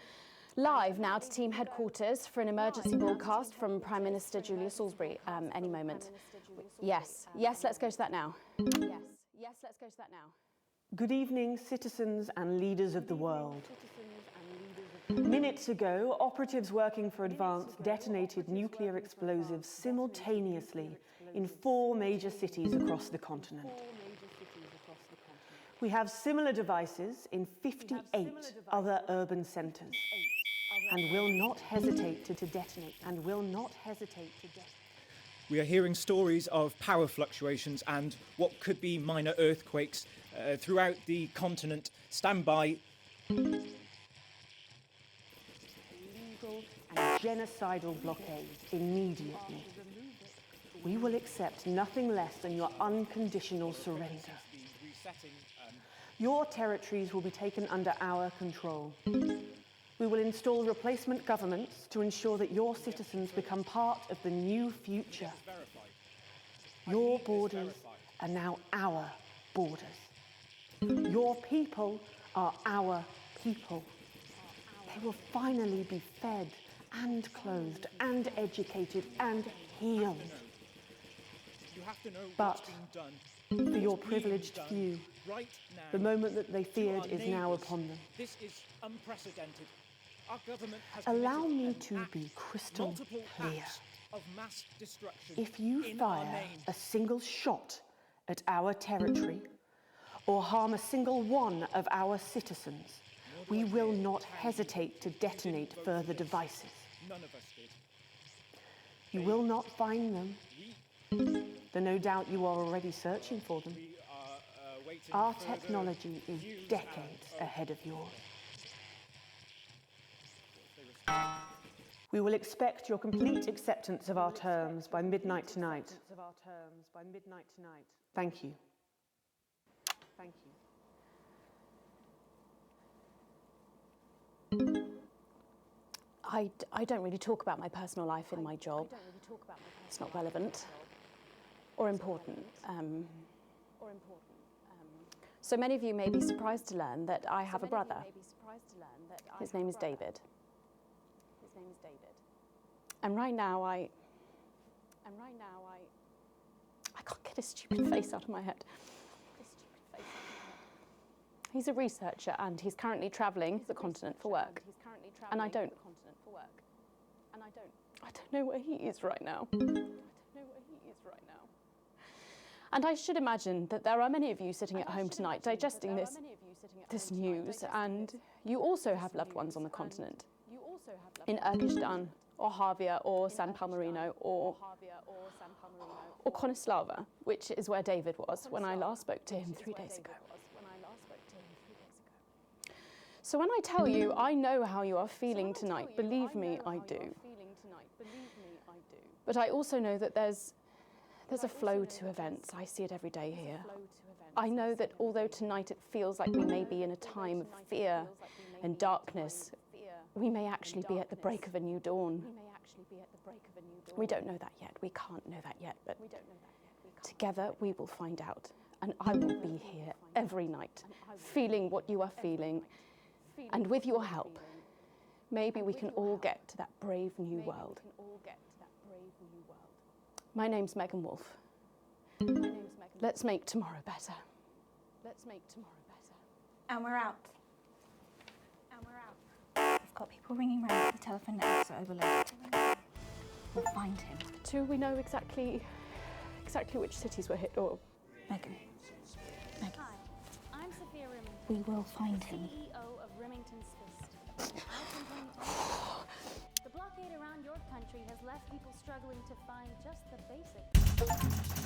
live now to team headquarters for an emergency broadcast from Prime Minister Julia Salisbury any moment. Yes, let's go to that now. Yes, let's go to that now. Good evening, citizens and leaders of the world. Minutes ago, operatives working for Advance detonated nuclear explosives simultaneously in 4 major cities across the continent. We have similar devices in 58 other urban centres and will not hesitate to detonate. We are hearing stories of power fluctuations and what could be minor earthquakes throughout the continent. Stand by. Illegal and genocidal blockades immediately. We will accept nothing less than your unconditional surrender. Your territories will be taken under our control. We will install replacement governments to ensure that your citizens become part of the new future. Your borders are now our borders. Your people are our people. They will finally be fed and clothed and educated and healed. But for your privileged few, the moment that they feared is now upon them. This is unprecedented. Our government has Allow me to be crystal clear. of mass destruction. If you in our fire name. a single shot at our territory or harm a single one of our citizens, we will not hesitate to detonate further devices. None of us did. You will not find them, though no doubt you are already searching for them. Our technology is decades ahead of yours. We will expect your complete acceptance of our terms by midnight tonight. Thank you. I don't really talk about my personal life in my job. It's not relevant or important. So many of you may be surprised to learn that I have a brother. His name is David. And right now I can't get his stupid face out of my head. He's a researcher and he's currently travelling the continent for work. And I don't know where he is right now. And I should imagine that there are many of you sitting at home tonight digesting this news, and you also have loved ones on the continent. In Urkistan, or Havia, or San Palmerino, or Konislava, which is where David was when I last spoke to him 3 days ago. So when I tell you I know how you are feeling tonight, believe me, I do. But I also know that there's a flow to events. I see it every day here. I know that although tonight it feels like we may be in a time of fear and darkness, we may actually be at the break of a new dawn. We don't know that yet. We can't know that yet, but together we will find out. And I will be here every night, feeling what you are feeling. And with your help, maybe we can all get to that brave new world. My name's Megan Wolfe. Let's make tomorrow better. And we're out. We've got people ringing round the telephone networks are overloaded. We'll find him. Do we know exactly which cities were hit, or? Megan. Hi, I'm Sophia Remington. We will find him. CEO of Remington's Fist. The blockade around your country has less people struggling to find just the basics.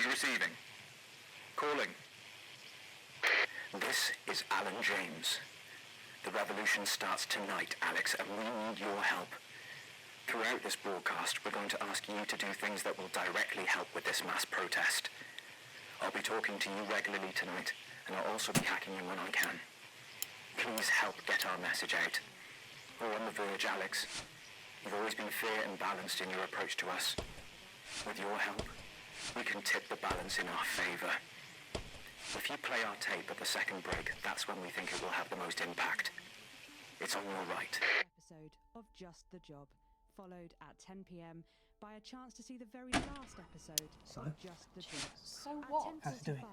Who's receiving? Calling. This is Alan James. The revolution starts tonight, Alex, and we need your help. Throughout this broadcast, we're going to ask you to do things that will directly help with this mass protest. I'll be talking to you regularly tonight, and I'll also be hacking you when I can. Please help get our message out. We're on the verge, Alex. You've always been fair and balanced in your approach to us. With your help, we can tip the balance in our favour. If you play our tape at the second break, that's when we think it will have the most impact. It's on your right. Episode of Just the Job, followed at 10 p.m. by a chance to see the very last episode of Just the Job. So what? How's he doing?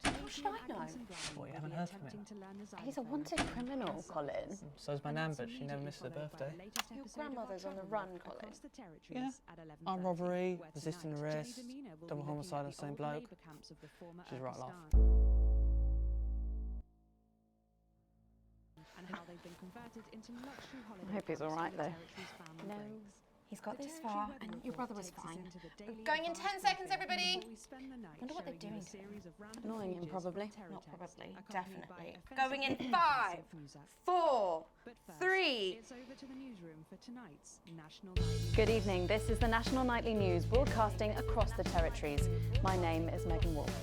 How should I know? What, you haven't heard from him? He's a wanted criminal, Colin. So's my nan, but she never misses her birthday. Your grandmother's on the run, Colin. Yeah. Armed robbery, resisting arrest, double homicide on the same bloke. She's right laugh. And how they've been converted into luxury holiday. I hope he's all right, though. No, he's got this far, and your brother was fine. Going in 10 seconds, everybody! Wonder what they're doing to him. Annoying him, probably. Not probably, definitely. Going in 5, 4, 3. It's over to the newsroom for tonight's National Nightly. Good evening. This is the National Nightly News, broadcasting across the territories. My name is Megan Wolf.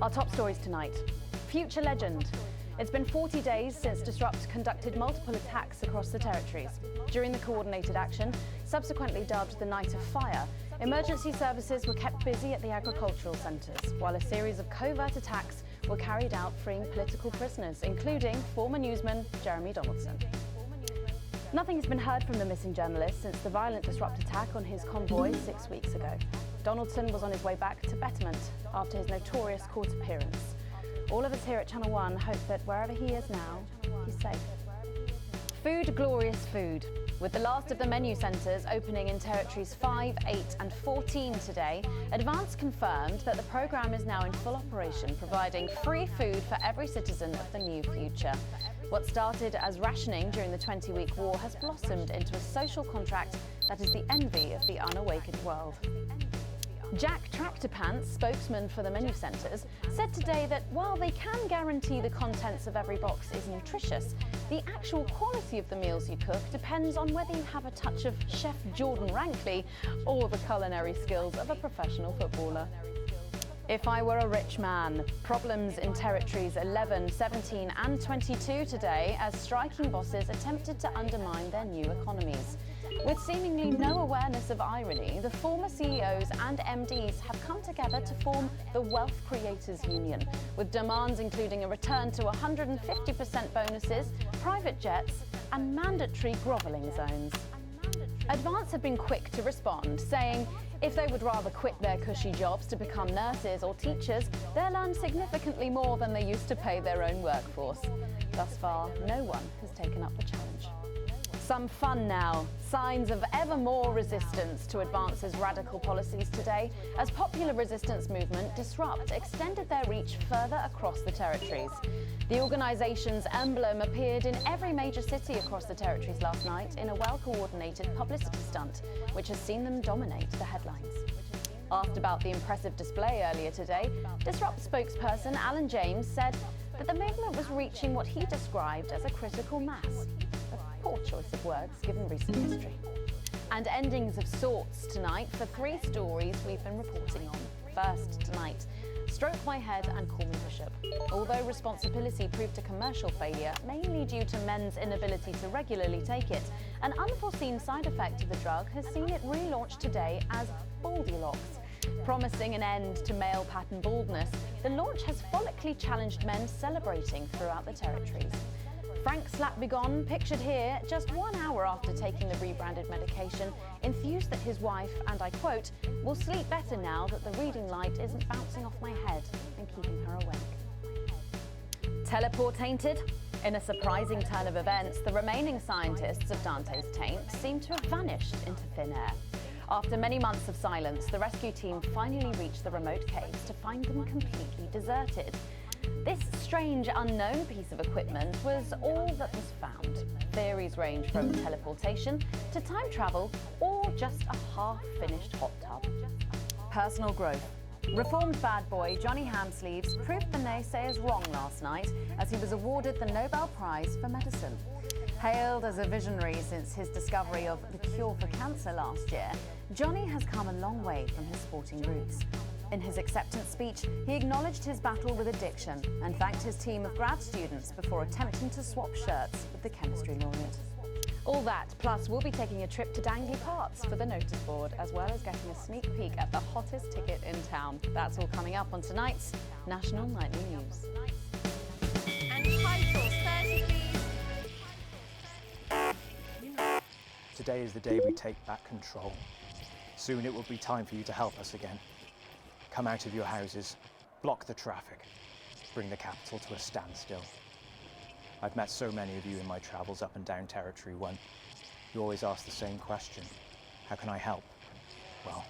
Our top stories tonight. Future legend. It's been 40 days since Disrupt conducted multiple attacks across the territories. During the coordinated action, subsequently dubbed the Night of Fire, emergency services were kept busy at the agricultural centres, while a series of covert attacks were carried out freeing political prisoners, including former newsman Jeremy Donaldson. Nothing has been heard from the missing journalist since the violent Disrupt attack on his convoy 6 weeks ago. Donaldson was on his way back to Betterment after his notorious court appearance. All of us here at Channel 1 hope that wherever he is now, he's safe. Food, glorious food. With the last of the menu centres opening in territories 5, 8 and 14 today, Advance confirmed that the programme is now in full operation, providing free food for every citizen of the new future. What started as rationing during the 20-week war has blossomed into a social contract that is the envy of the unawakened world. Jack Tractorpants, spokesman for the menu centres, said today that while they can guarantee the contents of every box is nutritious, the actual quality of the meals you cook depends on whether you have a touch of Chef Jordan Rankley or the culinary skills of a professional footballer. If I were a rich man, problems in territories 11, 17 and 22 today as striking bosses attempted to undermine their new economies. With seemingly no awareness of irony, the former CEOs and MDs have come together to form the Wealth Creators Union, with demands including a return to 150% bonuses, private jets and mandatory grovelling zones. Advance have been quick to respond, saying if they would rather quit their cushy jobs to become nurses or teachers, they'll earn significantly more than they used to pay their own workforce. Thus far, no one has taken up the challenge. Some fun now. Signs of ever more resistance to Advance's radical policies today as popular resistance movement Disrupt extended their reach further across the territories. The organisation's emblem appeared in every major city across the territories last night in a well-coordinated publicity stunt, which has seen them dominate the headlines. Asked about the impressive display earlier today, Disrupt spokesperson Alan James said that the movement was reaching what he described as a critical mass. A poor choice of words given recent history. And endings of sorts tonight for 3 stories we've been reporting on. First tonight, Stroke My Head and Call Me Bishop. Although responsibility proved a commercial failure, mainly due to men's inability to regularly take it, an unforeseen side effect of the drug has seen it relaunched today as Baldylocks. Promising an end to male pattern baldness, the launch has follically challenged men celebrating throughout the territories. Frank Slapbegon, pictured here just 1 hour after taking the rebranded medication, enthused that his wife, and I quote, will sleep better now that the reading light isn't bouncing off my head and keeping her awake. Teleportainted? In a surprising turn of events, the remaining scientists of Dante's Taint seem to have vanished into thin air. After many months of silence, the rescue team finally reached the remote caves to find them completely deserted. This strange, unknown piece of equipment was all that was found. Theories range from teleportation to time travel or just a half-finished hot tub. Personal growth. Reformed bad boy Johnny Hamsleeves proved the naysayers wrong last night as he was awarded the Nobel Prize for Medicine. Hailed as a visionary since his discovery of the cure for cancer last year, Johnny has come a long way from his sporting roots. In his acceptance speech, he acknowledged his battle with addiction and thanked his team of grad students before attempting to swap shirts with the chemistry laureate. All that, plus we'll be taking a trip to Dangley Parts for the notice board, as well as getting a sneak peek at the hottest ticket in town. That's all coming up on tonight's National Nightly News. And titles, 30 please. Today is the day we take back control. Soon it will be time for you to help us again. Come out of your houses, block the traffic, bring the capital to a standstill. I've met so many of you in my travels up and down Territory 1. You always ask the same question. How can I help? Well,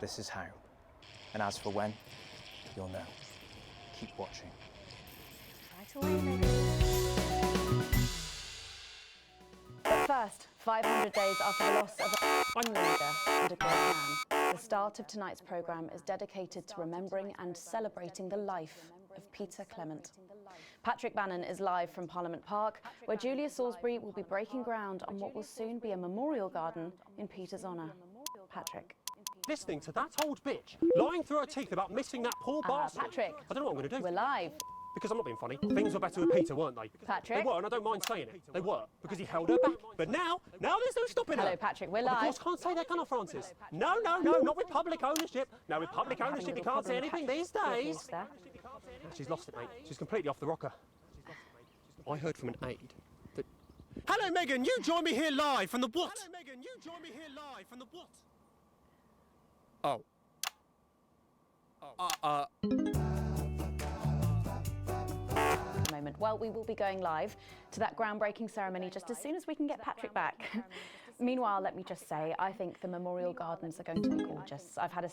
this is how. And as for when, you'll know. Keep watching. Right away, maybe. But first, 500 days after the loss of a leader and a great man, the start of tonight's programme is dedicated to remembering and celebrating the life of Peter Clement. Patrick Bannon is live from Parliament Park, where Julia Salisbury will be breaking ground on what will soon be a memorial garden in Peter's honour. Patrick. Listening to that old bitch lying through her teeth about missing that poor bastard. Patrick. I don't know what I'm going to do. We're live. Because I'm not being funny. Things were better with Peter, weren't they? Patrick. They were, and I don't mind saying it. They were, because he held her back. But now there's no stopping her. Hello, Patrick, we're Of live. course, can't say that, can I, Francis? No, not with public ownership. No, with public ownership, you can't say anything these days. She's lost it, mate. She's completely off the rocker. I heard from an aide that... Hello, Megan, you join me here live from the what? Hello, Megan, you join me here live from the what? Moment. Well, we will be going live to that groundbreaking ceremony just as soon as we can get Patrick back. Meanwhile, let me just say, I think the memorial gardens are going to be gorgeous. I've had a